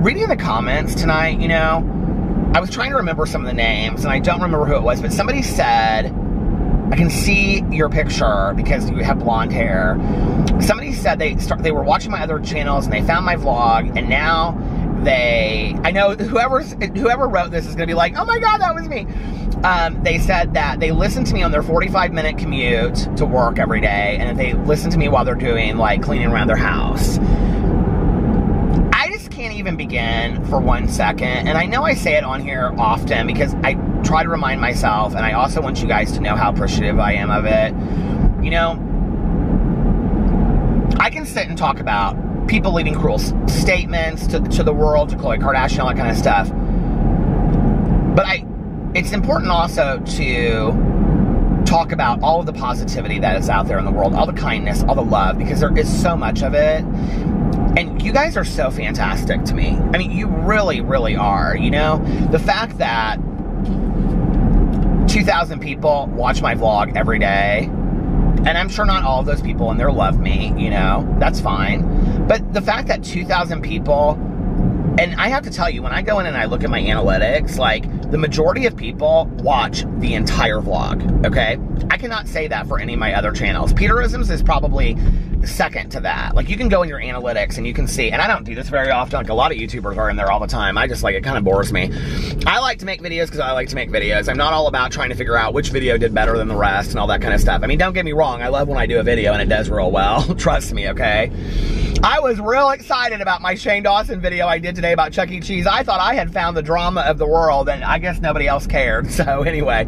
Speaker 1: reading the comments tonight, you know, I was trying to remember some of the names, and I don't remember who it was, but somebody said, I can see your picture because you have blonde hair. Somebody said they were watching my other channels and they found my vlog, and now I know whoever wrote this is going to be like, oh my God, that was me. They said that they listen to me on their 45-minute commute to work every day, and they listen to me while they're doing, like, cleaning around their house. I just can't even begin for 1 second, and I know I say it on here often because I try to remind myself, and I also want you guys to know how appreciative I am of it. You know, I can sit and talk about people leaving cruel statements to the world, to Khloe Kardashian, all that kind of stuff. But it's important also to talk about all of the positivity that is out there in the world, all the kindness, all the love, because there is so much of it. And you guys are so fantastic to me. I mean, you really, really are, you know? The fact that 2,000 people watch my vlog every day, and I'm sure not all of those people in there love me, you know? That's fine. But the fact that 2,000 people, and I have to tell you, when I go in and I look at my analytics, like, the majority of people watch the entire vlog, okay? I cannot say that for any of my other channels. Peterisms is probably second to that. Like, you can go in your analytics and you can see, and I don't do this very often, like a lot of YouTubers are in there all the time. I just, like, it kind of bores me. I like to make videos because I like to make videos. I'm not all about trying to figure out which video did better than the rest and all that kind of stuff. I mean, don't get me wrong, I love when I do a video and it does real well. Trust me, okay? I was real excited about my Shane Dawson video I did today about Chuck E. Cheese. I thought I had found the drama of the world, and I guess nobody else cared. So anyway,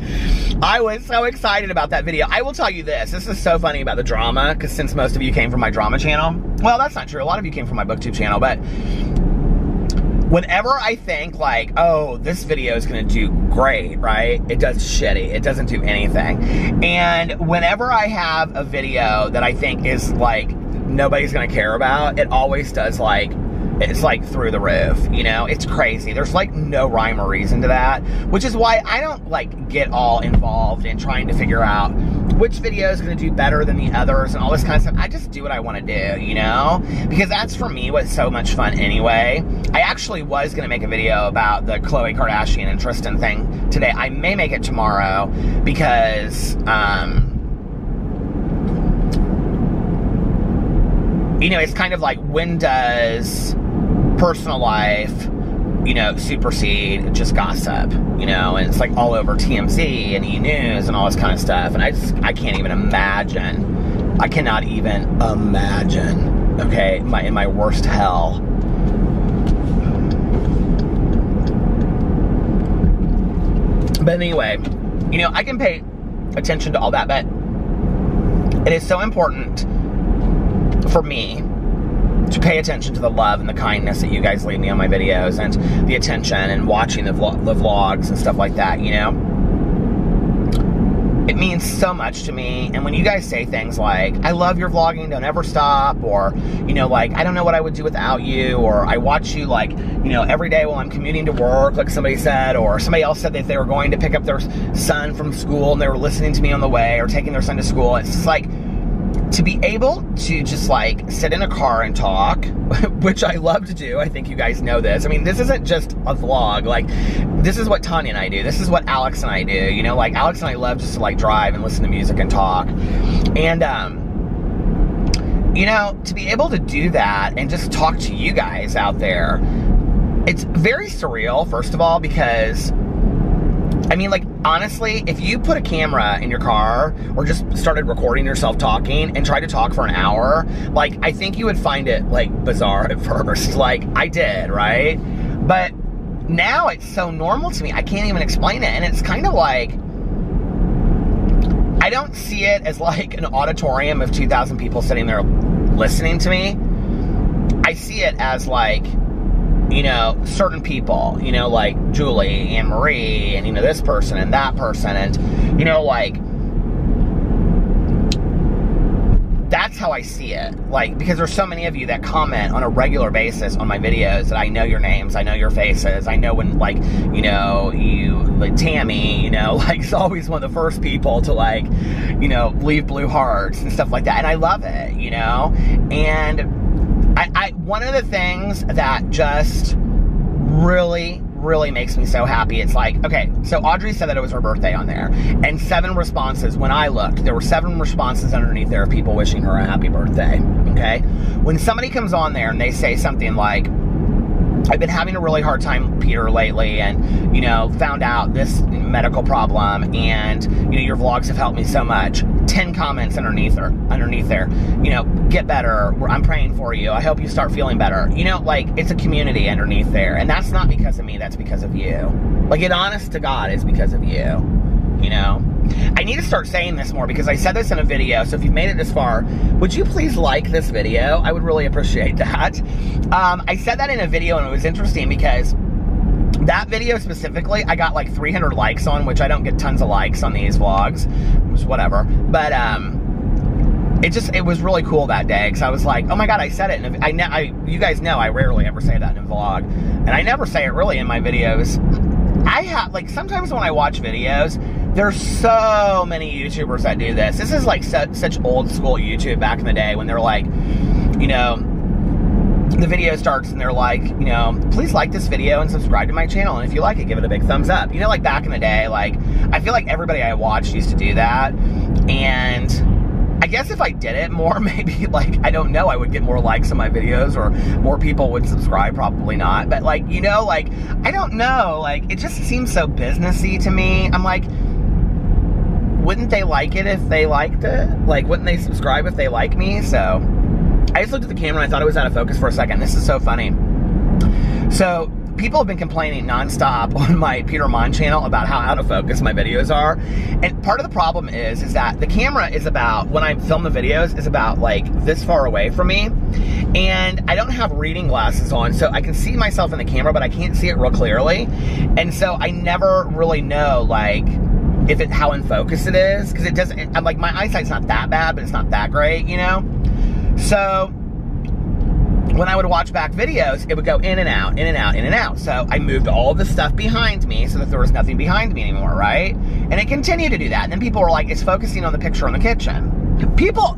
Speaker 1: I was so excited about that video. I will tell you this is so funny about the drama, because since most of you came from my drama channel, well, that's not true. A lot of you came from my BookTube channel, but whenever I think, like, oh, this video is going to do great, right? It does shitty. It doesn't do anything. And whenever I have a video that I think is, like, nobody's going to care about, it always does, like, it's like through the roof, you know? It's crazy. There's like no rhyme or reason to that, which is why I don't like get all involved in trying to figure out which video is going to do better than the others and all this kind of stuff. I just do what I want to do, you know? Because that's, for me, what's so much fun anyway. I actually was going to make a video about the Khloe Kardashian and Tristan thing today. I may make it tomorrow because, you know, it's kind of like, when does personal life, you know, supersede just gossip, you know? And it's like all over TMZ and E! News and all this kind of stuff. And I can't even imagine. I cannot even imagine, okay, in my worst hell. But anyway, you know, I can pay attention to all that, but it is so important for me to pay attention to the love and the kindness that you guys leave me on my videos, and the attention and watching the vlogs and stuff like that, you know? It means so much to me. And when you guys say things like, I love your vlogging, don't ever stop, or, you know, like, I don't know what I would do without you, or I watch you, like, you know, every day while I'm commuting to work, like somebody said, or somebody else said that they were going to pick up their son from school and they were listening to me on the way, or taking their son to school. It's just like, to be able to just, like, sit in a car and talk, which I love to do. I think you guys know this. I mean, this isn't just a vlog. Like, this is what Tanya and I do. This is what Alex and I do. You know, like, Alex and I love just to, like, drive and listen to music and talk. And, you know, to be able to do that and just talk to you guys out there, it's very surreal, first of all, because, I mean, like, honestly, if you put a camera in your car or just started recording yourself talking and tried to talk for an hour, like, I think you would find it, like, bizarre at first. Like, I did, right? But now it's so normal to me, I can't even explain it. And it's kind of like, I don't see it as, like, an auditorium of 2,000 people sitting there listening to me. I see it as, like, you know, certain people, you know, like Julie and Marie and, you know, this person and that person, and, you know, like, that's how I see it. Like, because there's so many of you that comment on a regular basis on my videos that I know your names, I know your faces, I know when, like, you know, you, like, Tammy, you know, like, is always one of the first people to, like, you know, leave blue hearts and stuff like that, and I love it, you know? And one of the things that just really makes me so happy, it's like, okay, so Audrey said that it was her birthday on there, and 7 responses. When I looked, there were 7 responses underneath there of people wishing her a happy birthday, okay? When somebody comes on there and they say something like, I've been having a really hard time, Peter, lately, and, you know, found out this medical problem, and, you know, your vlogs have helped me so much. 10 comments underneath there, you know, get better, I'm praying for you, I hope you start feeling better. You know, like, it's a community underneath there, and that's not because of me, that's because of you. Like, it, honest to God, is because of you, you know? I need to start saying this more, because I said this in a video, so if you've made it this far, would you please like this video? I would really appreciate that. I said that in a video, and it was interesting because that video specifically, I got like 300 likes on, which I don't get tons of likes on these vlogs, which is whatever, but it was really cool that day, because I was like, oh my God, I said it, and you guys know I rarely ever say that in a vlog, and I never say it really in my videos. I have, like, sometimes when I watch videos, there's so many YouTubers that do this. This is like such old school YouTube back in the day when they're like, you know, the video starts and they're like, you know, please like this video and subscribe to my channel. And if you like it, give it a big thumbs up. You know, like back in the day, like, I feel like everybody I watched used to do that. And I guess if I did it more, maybe, like, I don't know, I would get more likes on my videos or more people would subscribe, probably not. But, like, you know, like, I don't know, like, it just seems so businessy to me. I'm like, wouldn't they like it if they liked it? Like, wouldn't they subscribe if they like me? So I just looked at the camera and I thought it was out of focus for a second. This is so funny. So people have been complaining nonstop on my Peter Monn channel about how out of focus my videos are. And part of the problem is that the camera is about, when I film the videos, is about like this far away from me. And I don't have reading glasses on, so I can see myself in the camera, but I can't see it real clearly. And so I never really know, like, how in focus it is, because it doesn't, I'm like, my eyesight's not that bad, but it's not that great, you know? So when I would watch back videos, it would go in and out, in and out, in and out. So I moved all of the stuff behind me so that there was nothing behind me anymore, right? And it continued to do that. And then people were like, it's focusing on the picture in the kitchen.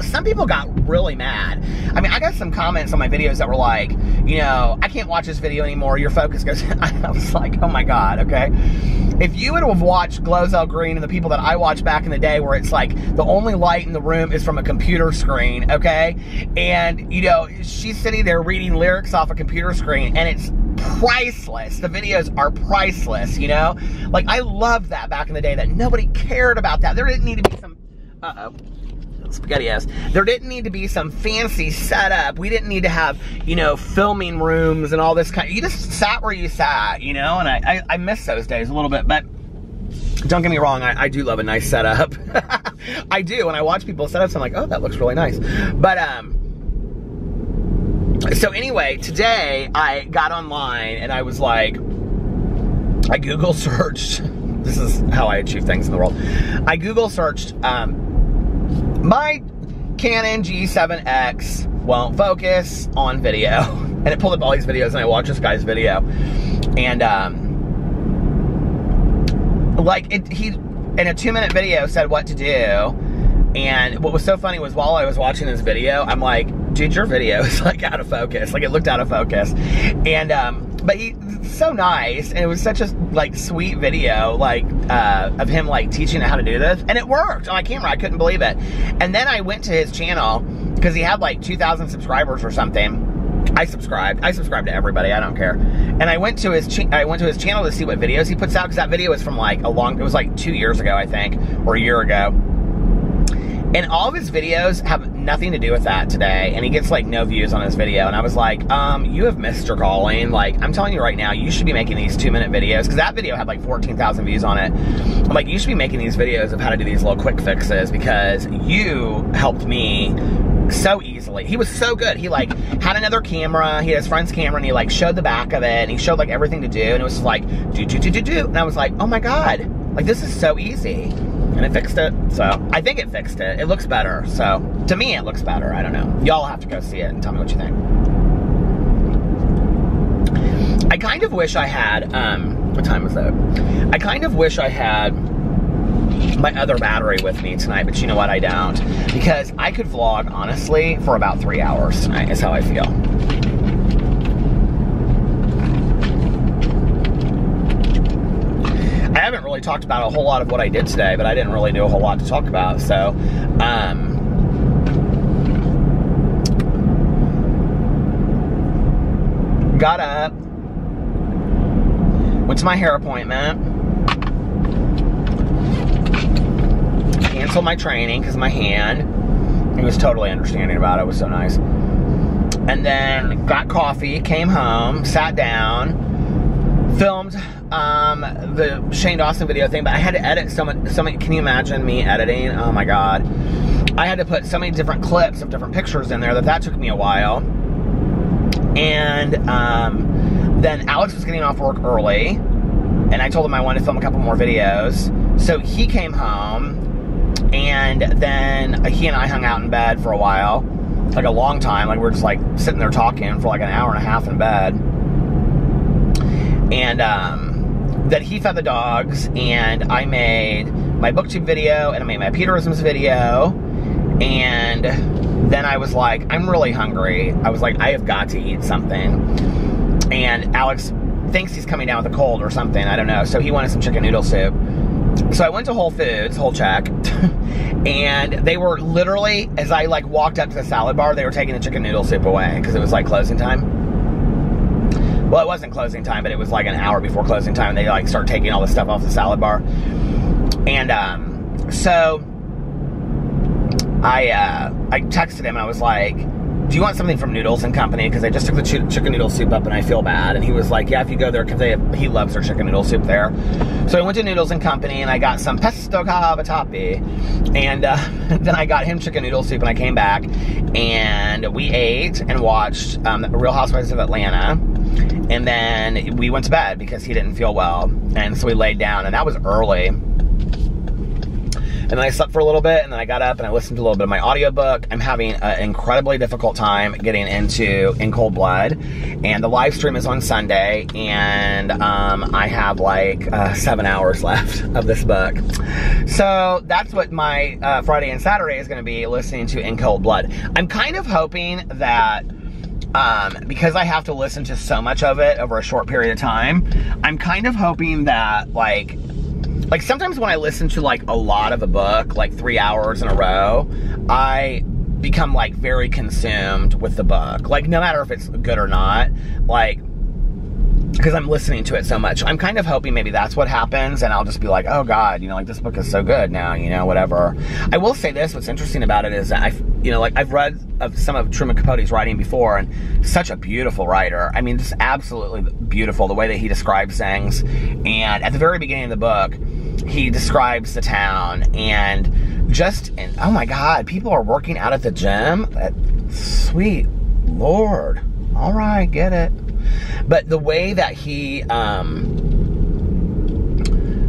Speaker 1: Some people got really mad. I mean, I got some comments on my videos that were like, you know, I can't watch this video anymore, your focus goes. I was like, oh my God, okay. If you would have watched Glozell Green and the people that I watched back in the day, where it's like the only light in the room is from a computer screen, okay? And, you know, she's sitting there reading lyrics off a computer screen, and it's priceless. The videos are priceless, you know? Like, I loved that back in the day, that nobody cared about that. There didn't need to be some, spaghetti ass. There didn't need to be some fancy setup. We didn't need to have, you know, filming rooms and all this kind of, you just sat where you sat, you know? And I miss those days a little bit, but don't get me wrong, I do love a nice setup. I do. When I watch people's setups, I'm like, oh, that looks really nice. But, so anyway, today I got online and I was like, I Google searched, this is how I achieve things in the world. I Google searched, my Canon G7X won't focus on video. And it pulled up all these videos, and I watched this guy's video. And, like, he, in a 2-minute video, said what to do. And what was so funny was, while I was watching this video, I'm like, dude, your video is, like, out of focus. Like, it looked out of focus. And, but he's so nice, and it was such a, like, sweet video, like, of him, like, teaching how to do this. And it worked on my camera. I couldn't believe it. And then I went to his channel, because he had, like, 2,000 subscribers or something. I subscribed to everybody. I don't care. And I went to his channel to see what videos he puts out, because that video was from, like, it was, like, 2 years ago, I think, or a year ago. And all of his videos have nothing to do with that today, and he gets, like, no views on his video. And I was like, you have missed your calling. Like, I'm telling you right now, you should be making these 2-minute videos, because that video had, like, 14,000 views on it. I'm like, you should be making these videos of how to do these little quick fixes, because you helped me so easily. He was so good. He, like, had another camera, he had his friend's camera, and he, like, showed the back of it, and he showed, like, everything to do, and it was like, do. And I was like, oh my God, like, this is so easy. And it fixed it. So I think it fixed it. It looks better. So to me, it looks better. I don't know. Y'all have to go see it and tell me what you think. I kind of wish I had, what time is that? I kind of wish I had my other battery with me tonight, but you know what? I don't. Because I could vlog, honestly, for about 3 hours tonight, is how I feel. I haven't really talked about a whole lot of what I did today, but I didn't really do a whole lot to talk about, so, got up, went to my hair appointment, canceled my training because of my hand. He was totally understanding about it. It was so nice. And then got coffee, came home, sat down, filmed the Shane Dawson video thing, but I had to edit so many, can you imagine me editing? Oh my God. I had to put so many different clips of different pictures in there that took me a while. And then Alex was getting off work early, and I told him I wanted to film a couple more videos. So he came home, and then he and I hung out in bed for a while, like a long time. Like, we're just like sitting there talking for like an hour and a half in bed. And then he fed the dogs, and I made my booktube video, and I made my Peterisms video, and then I was like, I'm really hungry. I was like, I have got to eat something. And Alex thinks he's coming down with a cold or something, I don't know. So he wanted some chicken noodle soup. So I went to Whole Foods, whole check, and they were literally, as I like walked up to the salad bar, they were taking the chicken noodle soup away because it was like closing time. Well, it wasn't closing time, but it was like an hour before closing time. They like start taking all the stuff off the salad bar. And so I texted him and I was like, do you want something from Noodles and Company? Because I just took the chicken noodle soup up and I feel bad. And he was like, yeah, if you go there, because he loves their chicken noodle soup there. So I went to Noodles and Company and I got some pesto cavatappi. And then I got him chicken noodle soup and I came back and we ate and watched Real Housewives of Atlanta. And then we went to bed because he didn't feel well. And so we laid down and that was early. And then I slept for a little bit, and then I got up and I listened to a little bit of my audiobook. I'm having an incredibly difficult time getting into In Cold Blood. And the live stream is on Sunday, and I have like 7 hours left of this book. So that's what my Friday and Saturday is going to be, listening to In Cold Blood. I'm kind of hoping that because I have to listen to so much of it over a short period of time, I'm kind of hoping that like sometimes when I listen to like a lot of a book, like 3 hours in a row, I become like very consumed with the book. Like no matter if it's good or not, like, because I'm listening to it so much. I'm kind of hoping maybe that's what happens and I'll just be like, oh God, you know, like this book is so good now, you know, whatever. I will say this, what's interesting about it is that I've read of some of Truman Capote's writing before, and such a beautiful writer. I mean, just absolutely beautiful, the way that he describes things. And at the very beginning of the book, he describes the town and oh my God, people are working out at the gym. Sweet Lord. All right, get it. But the way that he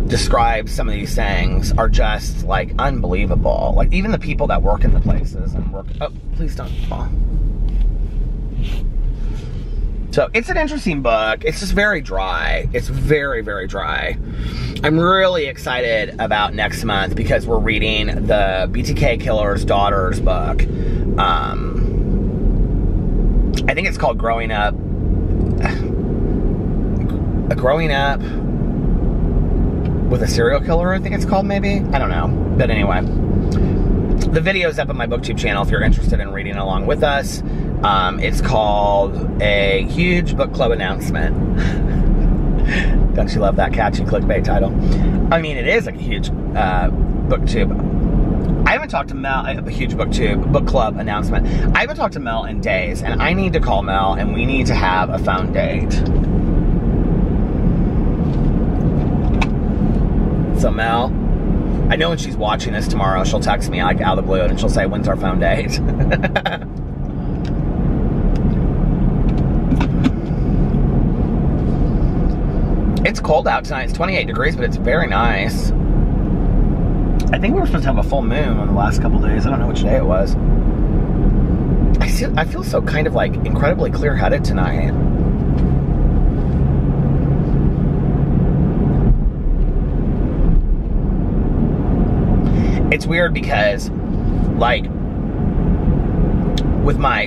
Speaker 1: describes some of these things are just like unbelievable. Like even the people that work in the places and work. Oh, please don't fall. So it's an interesting book. It's just very dry. It's very, very dry. I'm really excited about next month because we're reading the BTK Killer's Daughter's book. I think it's called Growing Up with a Serial Killer, I think it's called, maybe? I don't know. But anyway, the video's up on my BookTube channel if you're interested in reading along with us. It's called A Huge Book Club Announcement. Don't you love that catchy clickbait title? I mean, it is a huge BookTube. I haven't talked to Mel, a huge BookTube, book club announcement. I haven't talked to Mel in days, and I need to call Mel, and we need to have a phone date. So Mel, I know when she's watching this tomorrow, she'll text me like out of the blue, and she'll say, when's our phone date? It's cold out tonight. It's 28 degrees, but it's very nice. I think we were supposed to have a full moon on the last couple days. I don't know which day it was. I feel so kind of like incredibly clear-headed tonight. It's weird because, like, with my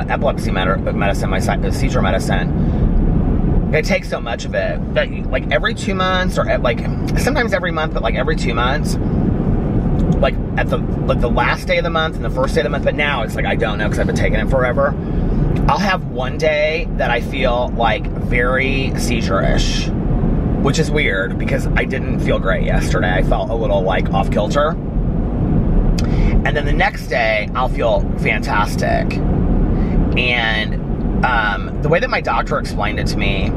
Speaker 1: epilepsy medicine, my seizure medicine, I take so much of it that, like, every 2 months, or like sometimes every month, but like every 2 months, like at the last day of the month and the first day of the month, but now it's like I don't know because I've been taking it forever. I'll have one day that I feel like very seizure-ish, which is weird because I didn't feel great yesterday. I felt a little like off kilter. And then the next day I'll feel fantastic. And the way that my doctor explained it to me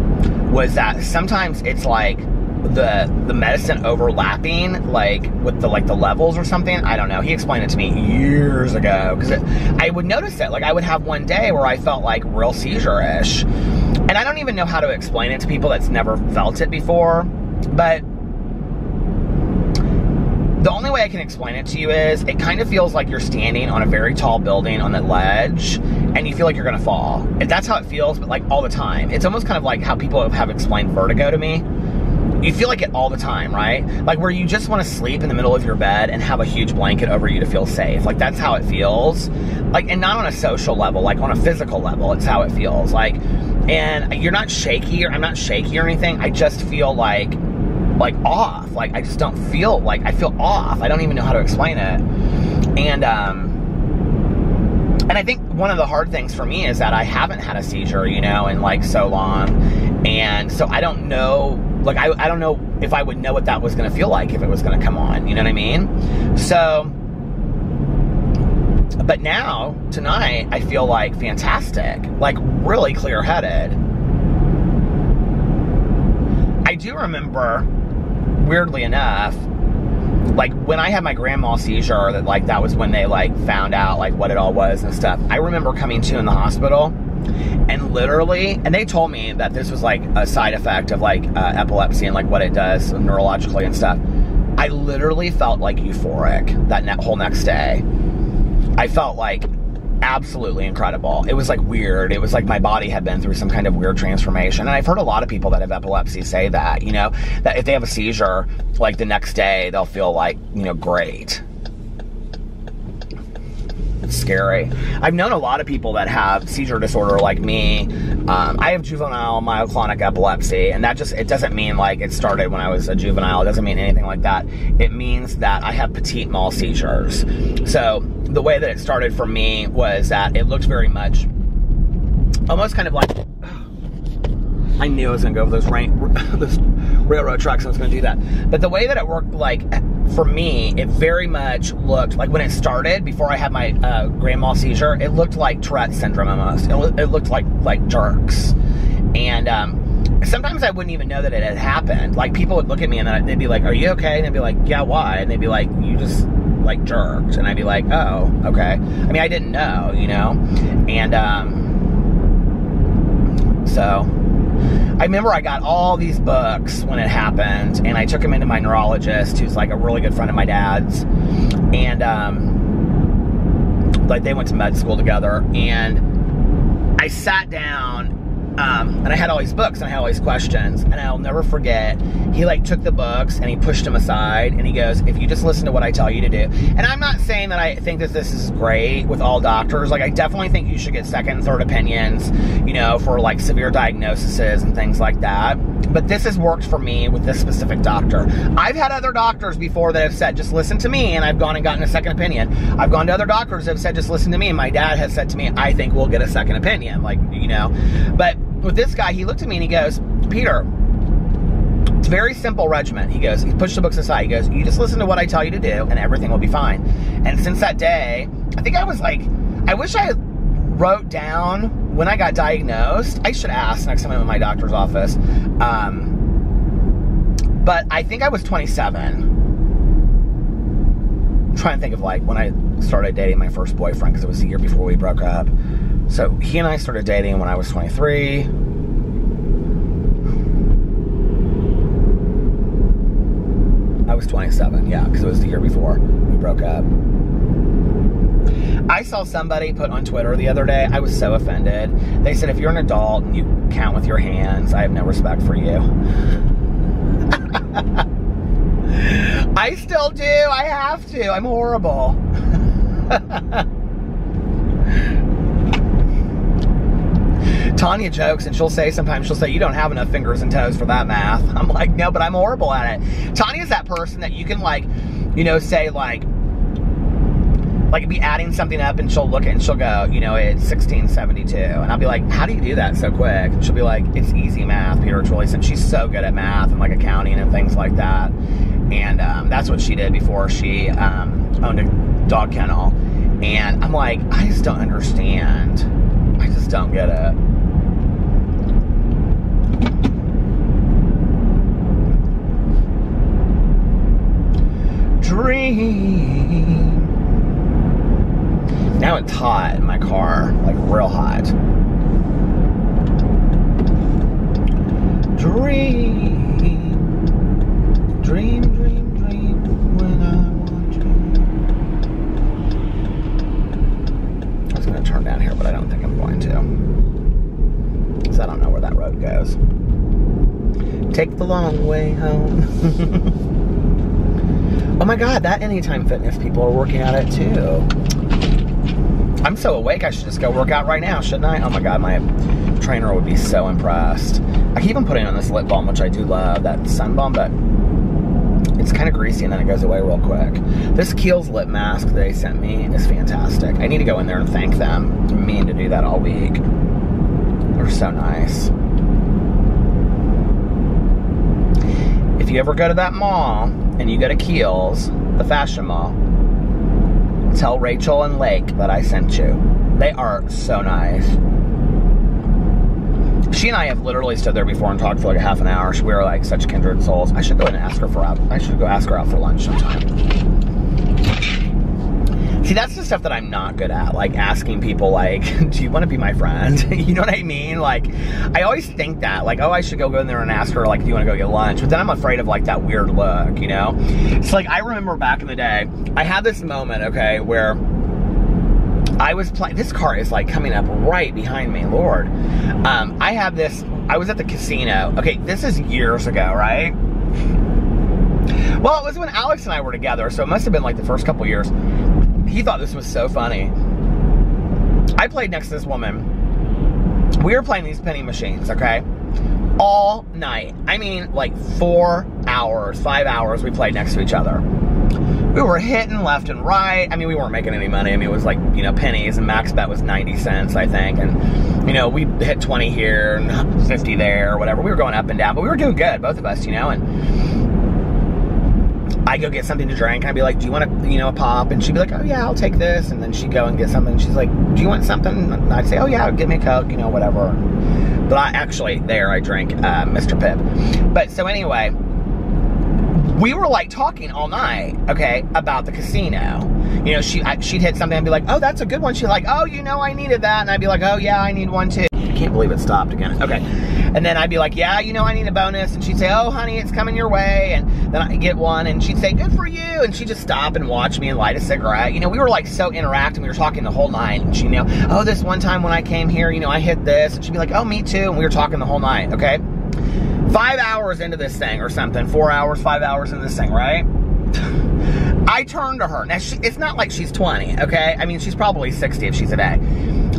Speaker 1: was that sometimes it's like the medicine overlapping, like with the levels or something. I don't know. He explained it to me years ago because I would notice it. Like I would have one day where I felt like real seizure-ish, and I don't even know how to explain it to people that's never felt it before. But the only way I can explain it to you is it kind of feels like you're standing on a very tall building on the ledge and you feel like you're gonna fall. And that's how it feels, but like all the time. It's almost kind of like how people have explained vertigo to me. You feel like it all the time, right? Like where you just want to sleep in the middle of your bed and have a huge blanket over you to feel safe. Like that's how it feels. Like, and not on a social level, like on a physical level, it's how it feels. Like, and you're not shaky, or I'm not shaky or anything. I just feel like off. Like I just don't feel like, I feel off. I don't even know how to explain it. And I think one of the hard things for me is that I haven't had a seizure, you know, in like so long. And so I don't know, like, I don't know if I would know what that was going to feel like if it was going to come on, you know what I mean? So, but now, tonight, I feel like fantastic, like really clear-headed. I do remember, weirdly enough, like when I had my grand mal seizure, that was when they like found out like what it all was and stuff. I remember coming to in the hospital and literally, and they told me that this was like a side effect of like epilepsy and like what it does neurologically and stuff. I literally felt like euphoric that whole next day. I felt like absolutely incredible. It was like weird. It was like my body had been through some kind of weird transformation. And I've heard a lot of people that have epilepsy say that, you know, that if they have a seizure, like the next day, they'll feel like, you know, great. It's scary. I've known a lot of people that have seizure disorder like me. I have juvenile myoclonic epilepsy, and that just, it doesn't mean like it started when I was a juvenile. It doesn't mean anything like that. It means that I have petite mal seizures. So the way that it started for me was that it looked very much, almost kind of like, I knew I was going to go over those railroad tracks, I was going to do that. But the way that it worked, like, for me, it very much looked like when it started, before I had my grand mal seizure, it looked like Tourette syndrome almost. It looked like jerks. And sometimes I wouldn't even know that it had happened. Like, people would look at me and then they'd be like, are you okay? And I'd be like, yeah, why? And they'd be like, you just, like, jerked. And I'd be like, oh, okay. I mean, I didn't know, you know? And, so I remember I got all these books when it happened, and I took them into my neurologist, who's like a really good friend of my dad's, and like they went to med school together, and I sat down, and I had all these books, and I had all these questions, and I'll never forget, he like took the books, and he pushed them aside, and he goes, if you just listen to what I tell you to do, and I'm not saying that I think that this is great with all doctors, like I definitely think you should get second and third opinions, you know, for like severe diagnoses and things like that, but this has worked for me with this specific doctor. I've had other doctors before that have said, just listen to me, and I've gone and gotten a second opinion. I've gone to other doctors that have said, just listen to me, and my dad has said to me, I think we'll get a second opinion, like, you know, but with this guy, he looked at me and he goes, Peter, it's a very simple regimen. He goes, he pushed the books aside. He goes, you just listen to what I tell you to do and everything will be fine. And since that day, I think I was like, I wish I wrote down when I got diagnosed. I should ask next time I'm in my doctor's office. But I think I was 27. I'm trying to think of like when I started dating my first boyfriend, because it was the year before we broke up. So he and I started dating when I was 23. I was 27, yeah, because it was the year before we broke up. I saw somebody put on Twitter the other day, I was so offended. They said, if you're an adult and you count with your hands, I have no respect for you. I still do, I have to, I'm horrible. Tanya jokes, and she'll say sometimes, she'll say, you don't have enough fingers and toes for that math. I'm like, no, but I'm horrible at it. Tanya's that person that you can like, you know, say like be adding something up, and she'll look at it and she'll go, you know, it's 1672. And I'll be like, how do you do that so quick? And she'll be like, it's easy math, Peter. It's really simple. She's so good at math and like accounting and things like that. And that's what she did before she owned a dog kennel. And I'm like, I just don't understand. I just don't get it. Dream. Now it's hot in my car, like real hot. Dream, dream, dream, dream when I want you. I was going to turn down here, but I don't think I'm going to, because I don't know where that road goes. Take the long way home. Oh my God, that Anytime Fitness people are working at it too. I'm so awake, I should just go work out right now, shouldn't I? Oh my God, my trainer would be so impressed. I keep on putting on this lip balm, which I do love, that sun balm, but it's kind of greasy and then it goes away real quick. This Kiehl's lip mask that they sent me is fantastic. I need to go in there and thank them. I mean to do that all week. They're so nice. If you ever go to that mall and you go to Kiehl's, the fashion mall, tell Rachel and Lake that I sent you. They are so nice. She and I have literally stood there before and talked for like a half an hour. We are like such kindred souls. I should go in and ask her for out. I should go ask her out for lunch sometime. See, that's the stuff that I'm not good at. Like asking people like, do you want to be my friend? You know what I mean? Like, I always think that. Like, oh, I should go in there and ask her like, do you want to go get lunch? But then I'm afraid of like that weird look, you know? It's like, I remember back in the day, I had this moment, okay, where I was playing, this car is like coming up right behind me, Lord. I was at the casino. Okay, this is years ago, right? Well, it was when Alex and I were together, so it must have been like the first couple years. He thought this was so funny. I played next to this woman. We were playing these penny machines, okay? All night. I mean, like 4 hours, 5 hours we played next to each other. We were hitting left and right. I mean, we weren't making any money. I mean, it was like, you know, pennies, and max bet was 90 cents, I think. And, you know, we hit 20 here and 50 there or whatever. We were going up and down, but we were doing good, both of us, you know. And I go get something to drink, and I'd be like, do you want a, you know, a pop? And she'd be like, oh yeah, I'll take this. And then she'd go and get something. And she's like, do you want something? And I'd say, oh yeah, give me a Coke, you know, whatever. But I actually, I drank Mr. Pibb. But so anyway, we were like talking all night, okay, about the casino. You know, she'd hit something and be like, oh, that's a good one. She'd like, oh, you know, I needed that. And I'd be like, oh yeah, I need one too. I can't believe it stopped again. Okay. And then I'd be like, yeah, you know, I need a bonus. And she'd say, oh, honey, it's coming your way. And then I'd get one, and she'd say, good for you. And she'd just stop and watch me and light a cigarette. You know, we were like so interacting. We were talking the whole night. And she'd, you know, oh, this one time when I came here, you know, I hit this. And she'd be like, oh, me too. And we were talking the whole night, okay? 5 hours into this thing or something, 4 hours, 5 hours into this thing, right? I turned to her. Now, it's not like she's 20, okay? I mean, she's probably 60 if she's a day.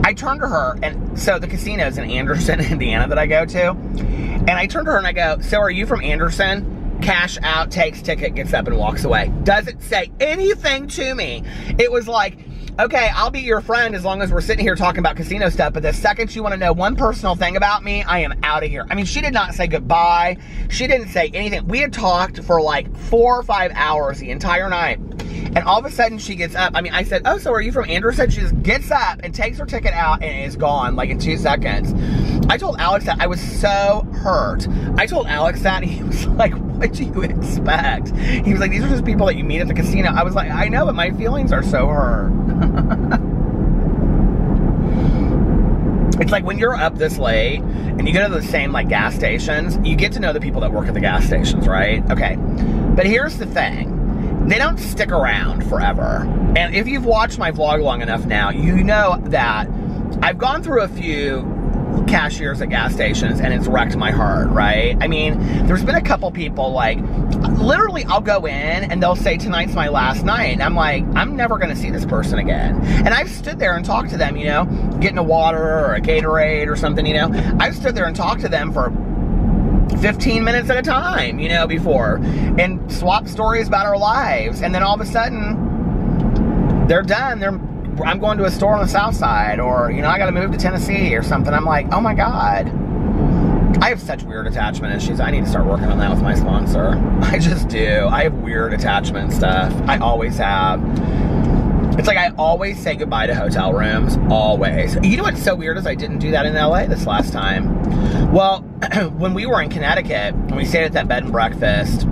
Speaker 1: I turned to her, and so the casino's in Anderson, Indiana that I go to. And I turned to her and I go, so are you from Anderson? Cash out, takes ticket, gets up and walks away. Doesn't say anything to me. It was like, okay, I'll be your friend as long as we're sitting here talking about casino stuff, but the second you want to know one personal thing about me, I am out of here. I mean, she did not say goodbye. She didn't say anything. We had talked for like 4 or 5 hours the entire night. And all of a sudden she gets up. I mean, I said, oh, so are you from Anderson? She just gets up and takes her ticket out and is gone like in 2 seconds. I told Alex that. I was so hurt. I told Alex that, and he was like, what do you expect? He was like, these are just people that you meet at the casino. I was like, I know, but my feelings are so hurt. It's like when you're up this late and you go to the same like gas stations, you get to know the people that work at the gas stations, right? Okay. But here's the thing. They don't stick around forever. And if you've watched my vlog long enough now, you know that I've gone through a few cashiers at gas stations and it's wrecked my heart, right? I mean, there's been a couple people like, literally I'll go in and they'll say, tonight's my last night. And I'm like, I'm never gonna see this person again. And I've stood there and talked to them, you know, getting a water or a Gatorade or something, you know. I've stood there and talked to them for 15 minutes at a time, you know, before, and swap stories about our lives. And then all of a sudden, they're done. I'm going to a store on the south side, or, you know, I got to move to Tennessee or something. I'm like, oh my God. I have such weird attachment issues. I need to start working on that with my sponsor. I just do. I have weird attachment stuff. I always have. It's like I always say goodbye to hotel rooms. Always. You know what's so weird is I didn't do that in LA this last time. Well, when we were in Connecticut, and we stayed at that bed and breakfast,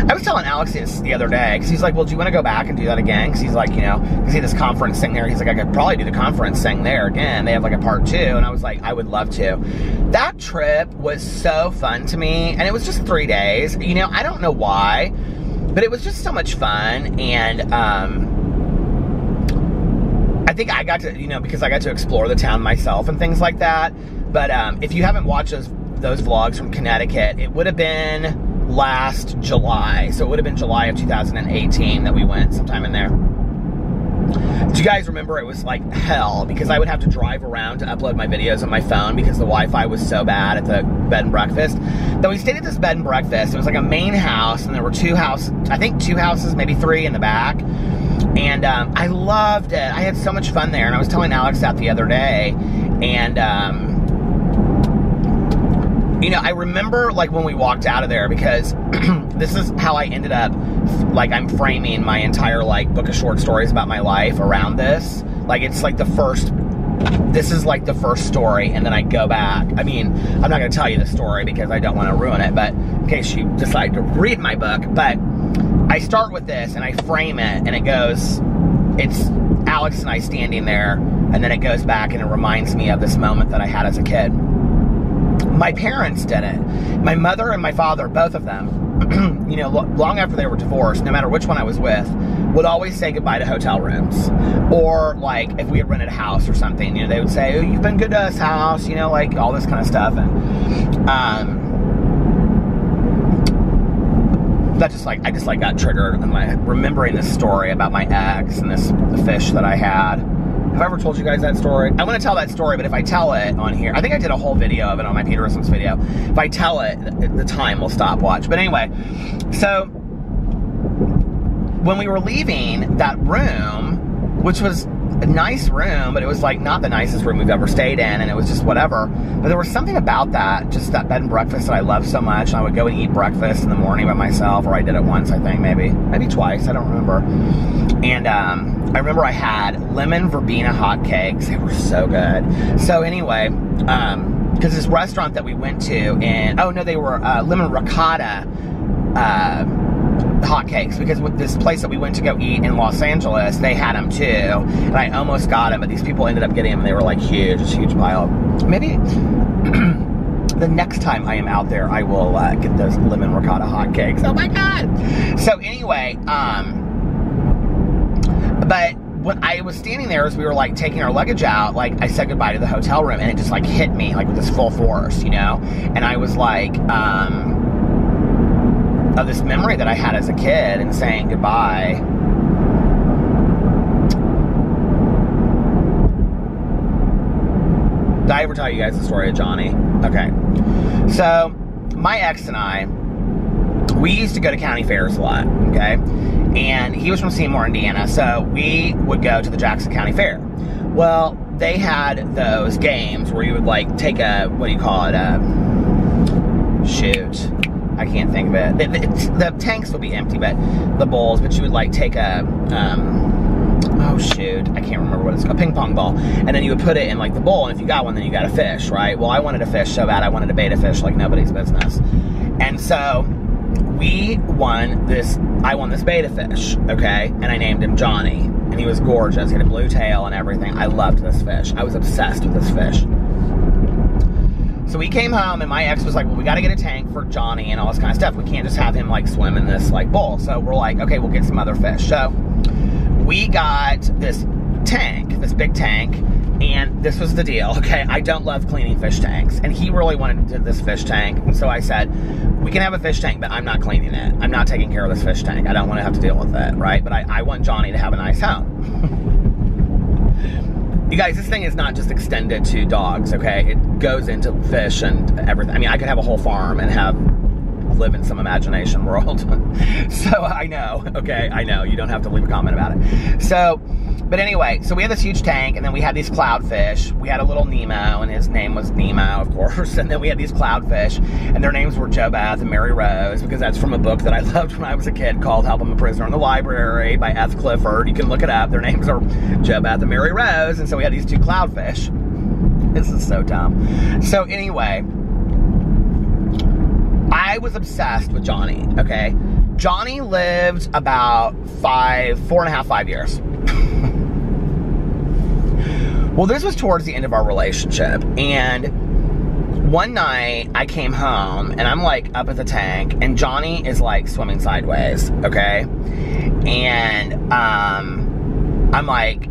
Speaker 1: I was telling Alex this the other day, because he's like, well, do you want to go back and do that again? Because he's like, you know, because he had this conference thing there. He's like, I could probably do the conference thing there again. They have like a part 2. And I was like, I would love to. That trip was so fun to me. And it was just 3 days. You know, I don't know why, but it was just so much fun. And I think I got to, you know, because I got to explore the town myself and things like that. But if you haven't watched those vlogs from Connecticut, it would have been last July. So it would have been July of 2018 that we went, sometime in there. Do you guys remember? It was like hell, because I would have to drive around to upload my videos on my phone because the Wi-Fi was so bad at the bed and breakfast. But we stayed at this bed and breakfast. It was like a main house, and there were two houses, maybe 3 in the back. And I loved it. I had so much fun there. And I was telling Alex that the other day. And, you know, I remember, like, when we walked out of there, because this is how I ended up, like, I'm framing my entire, like, book of short stories about my life around this. Like, it's like this is like the first story, and then I go back. I mean, I'm not going to tell you the story because I don't want to ruin it, but in case you decide to read my book. But I start with this, and I frame it, and it's Alex and I standing there, and then it goes back, and it reminds me of this moment that I had as a kid. My parents did it. My mother and my father, both of them, you know, long after they were divorced, no matter which one I was with, would always say goodbye to hotel rooms. Or, like, if we had rented a house or something, you know, they would say, oh, you've been good to us, house, you know, like, all this kind of stuff. And, that just, like, I just, like, got triggered in my remembering this story about my ex and the fish that I had. Have I ever told you guys that story? I want to tell that story, but if I tell it on here, I think I did a whole video of it on my Peterson's video. If I tell it, the time will stop watch. But anyway, so when we were leaving that room, which was a nice room, but it was like not the nicest room we've ever stayed in, and it was just whatever. But there was something about that, just that bed and breakfast that I loved so much. And I would go and eat breakfast in the morning by myself, or I did it once, I think, maybe twice, I don't remember. And I remember I had lemon verbena hotcakes. They were so good. So anyway, because this restaurant that we went to, and oh no, they were lemon ricotta hotcakes, because with this place that we went to go eat in Los Angeles, they had them too, and I almost got them, but these people ended up getting them, and they were like huge, just huge pile. Maybe the next time I am out there, I will get those lemon ricotta hotcakes. Oh my god! So anyway, but when I was standing there as we were like taking our luggage out, like I said goodbye to the hotel room, and it just like hit me like with this full force, you know? And I was like, of this memory that I had as a kid and saying goodbye. Did I ever tell you guys the story of Johnny? Okay. So, my ex and I, we used to go to county fairs a lot, okay? And he was from Seymour, Indiana, so we would go to the Jackson County Fair. Well, they had those games where you would like take a, what do you call it, shoot, I can't think of it. The tanks would be empty, but the bowls, but you would like take a, oh shoot, I can't remember what it's called, a ping pong ball, and then you would put it in like the bowl, and if you got one, then you got a fish, right? Well, I wanted a fish so bad, I wanted a betta fish like nobody's business. And so, we won this, I won this betta fish, okay? And I named him Johnny, and he was gorgeous, he had a blue tail and everything. I loved this fish, I was obsessed with this fish. So we came home, and my ex was like, well, we gotta get a tank for Johnny and all this kind of stuff. We can't just have him like swim in this like bowl. So we're like, okay, we'll get some other fish. So we got this tank, this big tank, and this was the deal, okay? I don't love cleaning fish tanks, and he really wanted this fish tank, and so I said, we can have a fish tank, but I'm not cleaning it. I'm not taking care of this fish tank. I don't want to have to deal with it, right? But I want Johnny to have a nice home. You guys, this thing is not just extended to dogs, okay? It goes into fish and everything. I mean, I could have a whole farm and live in some imagination world. So, I know, okay? I know, you don't have to leave a comment about it. So, but anyway, so we had this huge tank, and then we had these clownfish. We had a little Nemo, and his name was Nemo, of course. And then we had these clownfish, and their names were Joe Beth and Mary Rose, because that's from a book that I loved when I was a kid called Help I'm a Prisoner in the Library by F. Clifford. You can look it up. Their names are Joe Beth and Mary Rose, and so we had these two clownfish. This is so dumb. So anyway, I was obsessed with Johnny, okay? Johnny lived about 5 years. Well, this was towards the end of our relationship, and one night I came home, and I'm like up at the tank, and Johnny is like swimming sideways, okay? And I'm like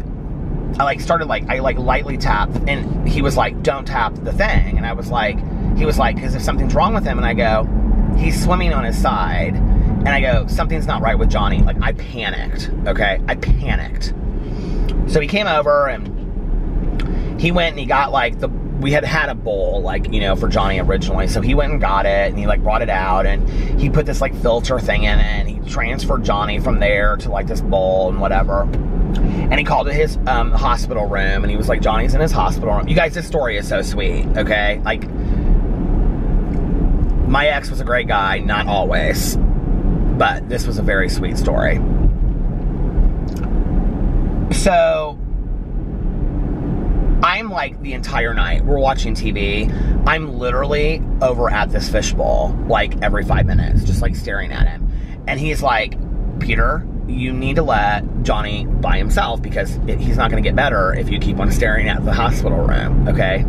Speaker 1: I like started like, I like lightly tapped, and he was like, don't tap the thing. And I was like, he was like, because if something's wrong with him, and I go, he's swimming on his side. And I go, something's not right with Johnny. Like, I panicked, okay? I panicked. So he came over, and he went and he got like we had a bowl, like, you know, for Johnny originally. So he went and got it, and he like brought it out, and he put this like filter thing in it, and he transferred Johnny from there to like this bowl and whatever. And he called it his hospital room, and he was like, Johnny's in his hospital room. You guys, this story is so sweet, okay? Like, my ex was a great guy, not always, but this was a very sweet story. So I'm like, the entire night, we're watching TV, I'm literally over at this fishbowl, like every 5 minutes, just like staring at him. And he's like, Peter, you need to let Johnny by himself, because he's not going to get better if you keep on staring at the hospital room, okay?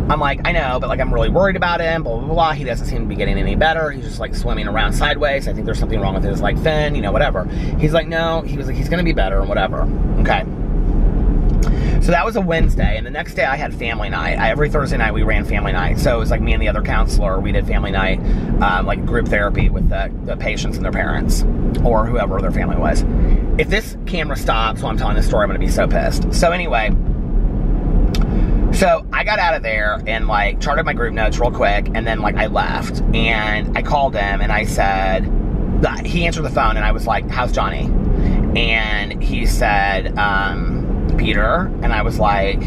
Speaker 1: I'm like, I know, but like, I'm really worried about him, blah, blah, blah. He doesn't seem to be getting any better. He's just like swimming around sideways. I think there's something wrong with his like fin, you know, whatever. He's like, no, he was like, he's going to be better and whatever. Okay. So that was a Wednesday, and the next day I had family night. Every Thursday night we ran family night. So it was like me and the other counselor, we did family night, like group therapy with the patients and their parents, or whoever their family was. If this camera stops while I'm telling this story, I'm going to be so pissed. So anyway, so I got out of there and like charted my group notes real quick, and then like I left, and I called him and I said, he answered the phone, and I was like, how's Johnny? And he said, Peter, and I was like,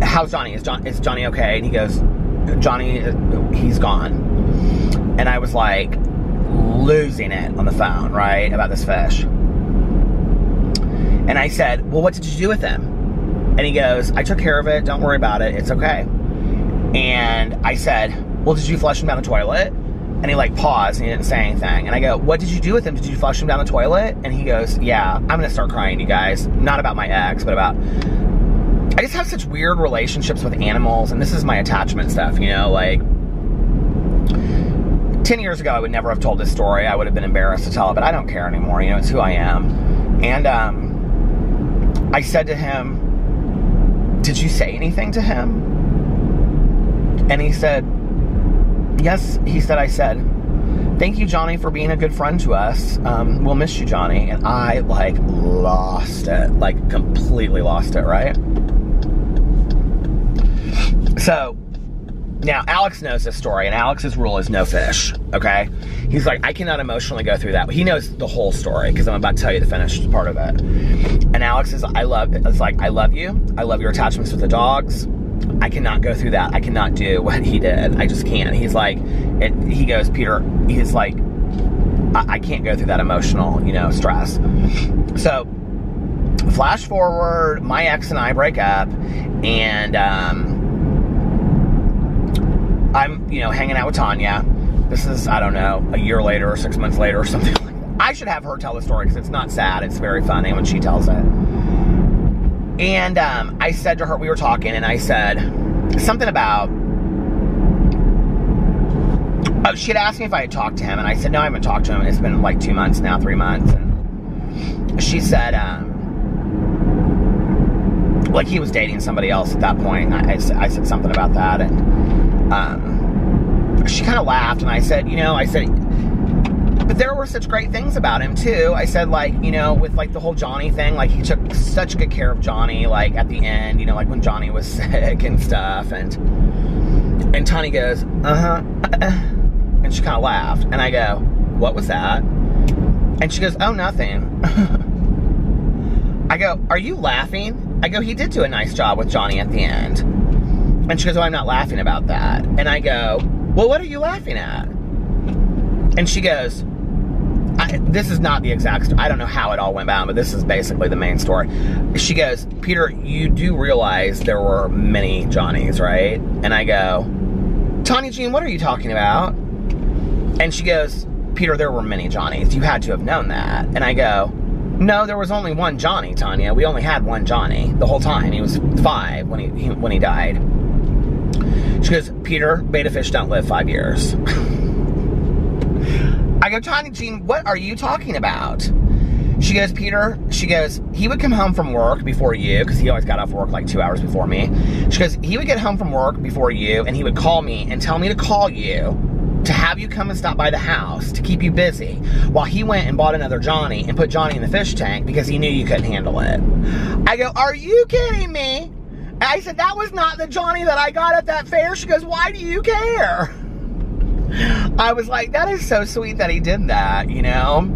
Speaker 1: how's Johnny? Is Johnny okay? And he goes, Johnny, he's gone. And I was like, losing it on the phone, right, about this fish. And I said, well, what did you do with him? And he goes, I took care of it, don't worry about it, it's okay. And I said, well, did you flush him down the toilet? And he like paused and he didn't say anything. And I go, what did you do with him? Did you flush him down the toilet? And he goes, yeah. I'm gonna start crying, you guys. Not about my ex, but about, I just have such weird relationships with animals, and this is my attachment stuff, you know, like 10 years ago I would never have told this story. I would have been embarrassed to tell it, but I don't care anymore, you know, it's who I am. And I said to him, did you say anything to him? And he said, yes. He said, I said, thank you, Johnny, for being a good friend to us. We'll miss you, Johnny. And I, like, lost it. Like, completely lost it, right? So, now, Alex knows this story, and Alex's rule is no fish, okay? He's like, I cannot emotionally go through that. He knows the whole story, because I'm about to tell you the finished part of it. And Alex is, I love you. I love your attachments with the dogs. I cannot go through that. I cannot do what he did. I just can't. He's like, he goes, Peter, he's like, I can't go through that emotional, you know, stress. So, flash forward, my ex and I break up, and I'm, you know, hanging out with Tanya. This is, I don't know, a year later or 6 months later or something like that. I should have her tell the story, because it's not sad. It's very funny when she tells it. And I said to her, we were talking, and I said something about, oh, she had asked me if I had talked to him, and I said, no, I haven't talked to him. It's been like 2 months now, 3 months. And she said, like he was dating somebody else at that point. I said something about that, and she kind of laughed, and I said, you know, but there were such great things about him too. I said, like, you know, with like the whole Johnny thing, like he took such good care of Johnny, like at the end, you know, like when Johnny was sick and stuff. And Tanya goes, and she kind of laughed, and I go, what was that? And she goes, oh, nothing. I go, are you laughing? I go, he did do a nice job with Johnny at the end. And she goes, oh, I'm not laughing about that. And I go, well, what are you laughing at? And she goes, this is not the exact story. I don't know how it all went down, but this is basically the main story. She goes, Peter, you do realize there were many Johnnies, right? And I go, Tanya Jean, what are you talking about? And she goes, Peter, there were many Johnnies. You had to have known that. And I go, no, there was only one Johnny, Tanya. We only had one Johnny the whole time. He was 5 when he died. She goes, Peter, betta fish don't live 5 years. I go, Tanya Jean, what are you talking about? She goes, Peter, she goes, he would come home from work before you, because he always got off work like 2 hours before me. She goes, he would get home from work before you, and he would call me and tell me to call you to have you come and stop by the house to keep you busy, while he went and bought another Johnny and put Johnny in the fish tank because he knew you couldn't handle it. I go, are you kidding me? And I said, that was not the Johnny that I got at that fair. She goes, why do you care? I was like, that is so sweet that he did that, you know?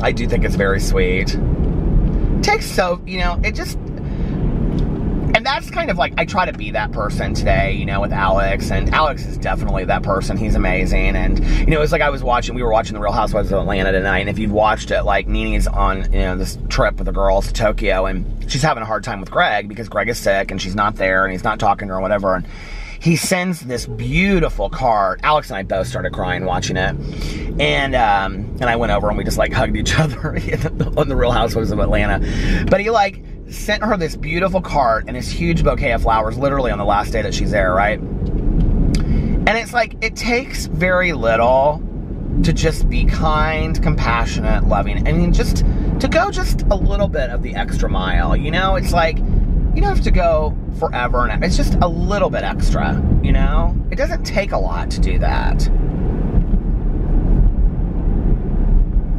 Speaker 1: I do think it's very sweet. Takes so, you know, it just, and that's kind of like, I try to be that person today, you know, with Alex, and Alex is definitely that person. He's amazing. And, you know, it's like we were watching The Real Housewives of Atlanta tonight, and if you've watched it, like, Nene's on, you know, this trip with the girls to Tokyo, and she's having a hard time with Greg because Greg is sick, and she's not there, and he's not talking to her or whatever, and he sends this beautiful card. Alex and I both started crying watching it. And I went over and we just like hugged each other on The Real Housewives of Atlanta. But he like sent her this beautiful card and this huge bouquet of flowers literally on the last day that she's there, right? And it's like, it takes very little to just be kind, compassionate, loving. I mean, just to go just a little bit of the extra mile, you know? It's like, you don't have to go forever, and it's just a little bit extra, you know? It doesn't take a lot to do that.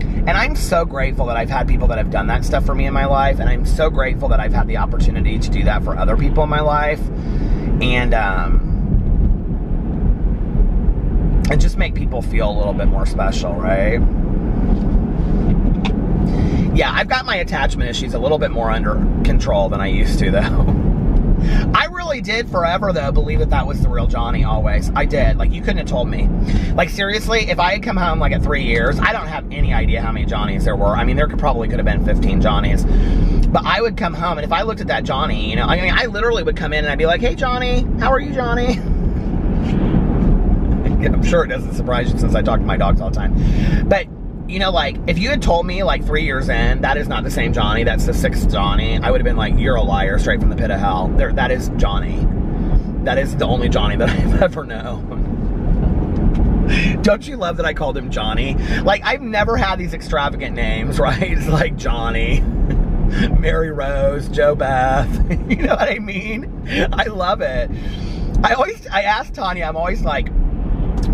Speaker 1: And I'm so grateful that I've had people that have done that stuff for me in my life, and I'm so grateful that I've had the opportunity to do that for other people in my life, and just make people feel a little bit more special, right? Yeah, I've got my attachment issues a little bit more under control than I used to, though. I really did forever, though, believe that that was the real Johnny always. I did. Like, you couldn't have told me. Like, seriously, if I had come home, like, at 3 years, I don't have any idea how many Johnnies there were. I mean, there probably could have been 15 Johnnies. But I would come home, and if I looked at that Johnny, you know, I mean, I literally would come in, and I'd be like, hey, Johnny, how are you, Johnny? I'm sure it doesn't surprise you since I talk to my dogs all the time. But, you know, like, if you had told me, like, 3 years in, that is not the same Johnny, that's the 6th Johnny, I would have been like, you're a liar straight from the pit of hell. That is Johnny. That is the only Johnny that I've ever known. Don't you love that I called him Johnny? Like, I've never had these extravagant names, right? It's like Johnny, Mary Rose, Joe Beth. You know what I mean? I love it. I asked Tanya, I'm always like,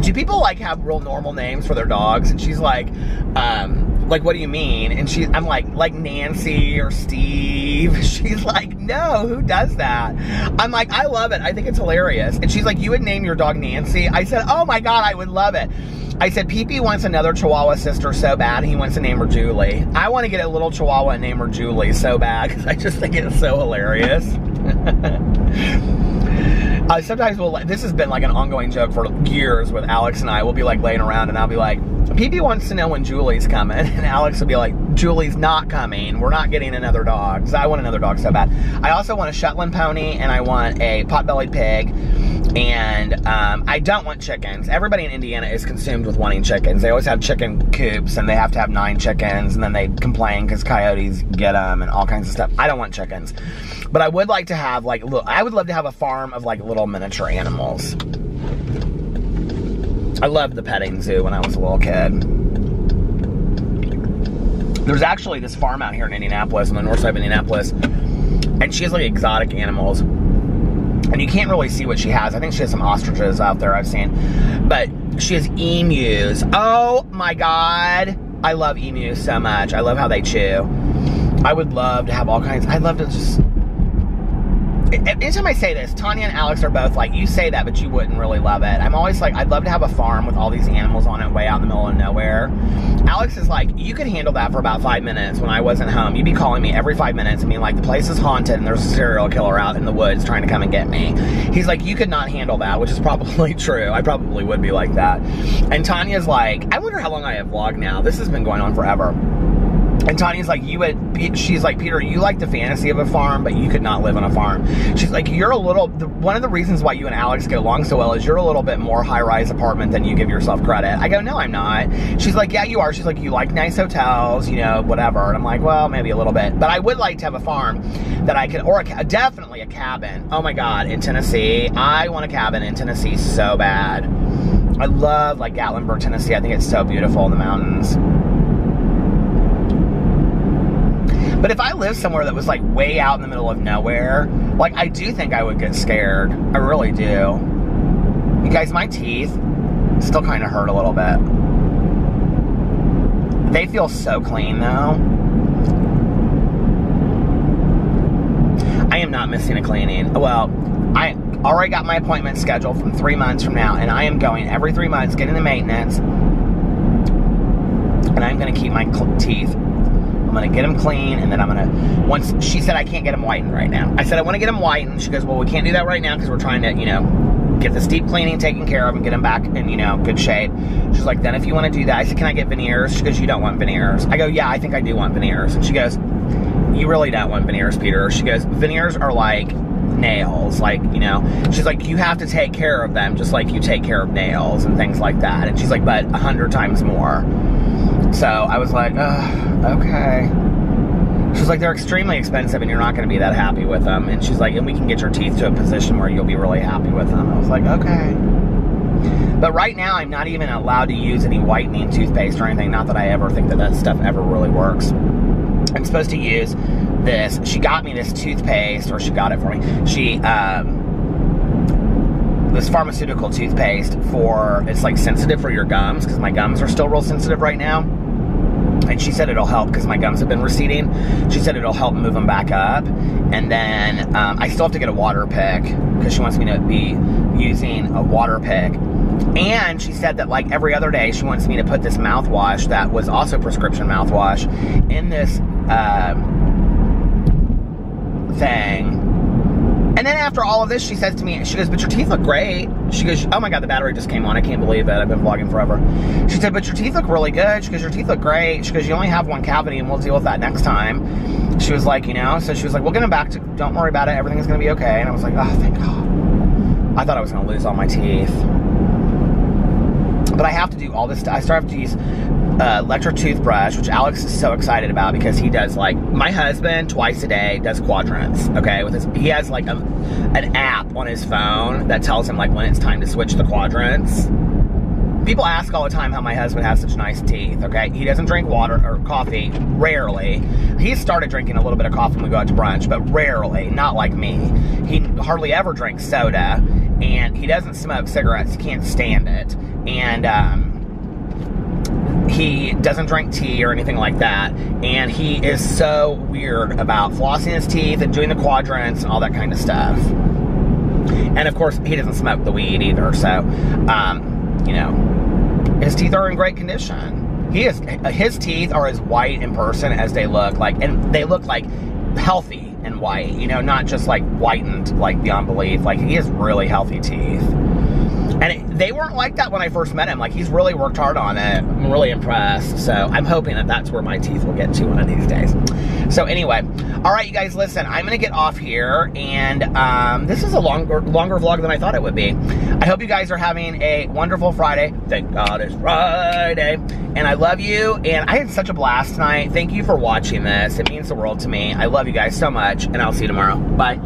Speaker 1: do people like have real normal names for their dogs? And she's like, what do you mean? And I'm like Nancy or Steve. She's like, no, who does that? I'm like, I love it. I think it's hilarious. And she's like, you would name your dog Nancy? I said, oh my God, I would love it. I said, Pee-Pee wants another Chihuahua sister so bad, he wants to name her Julie. I want to get a little Chihuahua and name her Julie so bad, because I just think it's so hilarious. Sometimes this has been like an ongoing joke for years with Alex and I. We'll be like laying around and I'll be like, Pee-Pee wants to know when Julie's coming. And Alex will be like, Julie's not coming. We're not getting another dog. Because I want another dog so bad. I also want a Shetland pony and I want a pot-bellied pig. And I don't want chickens. Everybody in Indiana is consumed with wanting chickens. They always have chicken coops and they have to have 9 chickens. And then they complain because coyotes get them and all kinds of stuff. I don't want chickens. But I would like to have, like, I would love to have a farm of, like, little miniature animals. I loved the petting zoo when I was a little kid. There's actually this farm out here in Indianapolis, on the north side of Indianapolis, and she has, like, exotic animals. And you can't really see what she has. I think she has some ostriches out there I've seen. But she has emus. Oh, my God. I love emus so much. I love how they chew. I would love to have all kinds. I'd love to just... Anytime I say this, Tanya and Alex are both like, you say that, but you wouldn't really love it. I'm always like, I'd love to have a farm with all these animals on it way out in the middle of nowhere. Alex is like, you could handle that for about 5 minutes when I wasn't home. You'd be calling me every 5 minutes and being like, the place is haunted and there's a serial killer out in the woods trying to come and get me. He's like, you could not handle that, which is probably true. I probably would be like that. And Tanya's like, I wonder how long I have vlogged now. This has been going on forever. And Tanya's like, she's like, Peter, you like the fantasy of a farm, but you could not live on a farm. She's like, you're a little, one of the reasons why you and Alex get along so well is you're a little bit more high-rise apartment than you give yourself credit. I go, no, I'm not. She's like, yeah, you are. She's like, you like nice hotels, you know, whatever. And I'm like, well, maybe a little bit. But I would like to have a farm that I could, or definitely a cabin. Oh my God, in Tennessee. I want a cabin in Tennessee so bad. I love, like, Gatlinburg, Tennessee. I think it's so beautiful in the mountains. But if I lived somewhere that was like way out in the middle of nowhere, like I do think I would get scared. I really do. You guys, my teeth still kind of hurt a little bit. They feel so clean though. I am not missing a cleaning. Well, I already got my appointment scheduled from 3 months from now, and I am going every 3 months, getting the maintenance, and I'm going to keep my teeth. I'm going to get them clean, and then I'm going to, once, she said I can't get them whitened right now. I said I want to get them whitened. She goes, well, we can't do that right now because we're trying to, you know, get this deep cleaning taken care of and get them back in, you know, good shape. She's like, then if you want to do that, I said, can I get veneers? She goes, you don't want veneers. I go, yeah, I think I do want veneers. And she goes, you really don't want veneers, Peter. She goes, veneers are like nails, like, you know, she's like, you have to take care of them just like you take care of nails and things like that. And she's like, but 100 times more. So I was like, okay. She's like, they're extremely expensive and you're not going to be that happy with them. And she's like, and we can get your teeth to a position where you'll be really happy with them. I was like, okay. But right now, I'm not even allowed to use any whitening toothpaste or anything. Not that I ever think that that stuff ever really works. I'm supposed to use this. She got me this toothpaste, or she got it for me. She, this pharmaceutical toothpaste for, it's like sensitive for your gums, because my gums are still real sensitive right now. And she said it'll help because my gums have been receding. She said it'll help move them back up. And then I still have to get a water pick because she wants me to be using a water pick. And she said that like every other day, she wants me to put this mouthwash that was also prescription mouthwash in this thing. And then after all of this, she says to me, she goes, but your teeth look great. She goes, oh my God, the battery just came on. I can't believe it. I've been vlogging forever. She said, but your teeth look really good. She goes, your teeth look great. She goes, you only have one cavity and we'll deal with that next time. She was like, you know, so she was like, we'll get them back to, don't worry about it. Everything's going to be okay. And I was like, oh, thank God. I thought I was going to lose all my teeth. But I have to do all this stuff. I still have to use electric toothbrush, which Alex is so excited about because he does like, my husband twice a day does quadrants, okay? With his, he has like an app on his phone that tells him like when it's time to switch the quadrants. People ask all the time how my husband has such nice teeth, okay? He doesn't drink water or coffee, rarely. He started drinking a little bit of coffee when we go out to brunch, but rarely, not like me. He hardly ever drinks soda, and he doesn't smoke cigarettes, he can't stand it. And he doesn't drink tea or anything like that. And he is so weird about flossing his teeth and doing the quadrants and all that kind of stuff. And of course, he doesn't smoke the weed either. So, you know, his teeth are in great condition. His teeth are as white in person as they look like, and they look like healthy and white, you know, not just like whitened like beyond belief. Like, he has really healthy teeth. And they weren't like that when I first met him. Like, he's really worked hard on it. I'm really impressed. So I'm hoping that that's where my teeth will get to one of these days. So anyway, all right, you guys, listen, I'm going to get off here. And this is a longer vlog than I thought it would be. I hope you guys are having a wonderful Friday. Thank God it's Friday. And I love you. And I had such a blast tonight. Thank you for watching this. It means the world to me. I love you guys so much. And I'll see you tomorrow. Bye.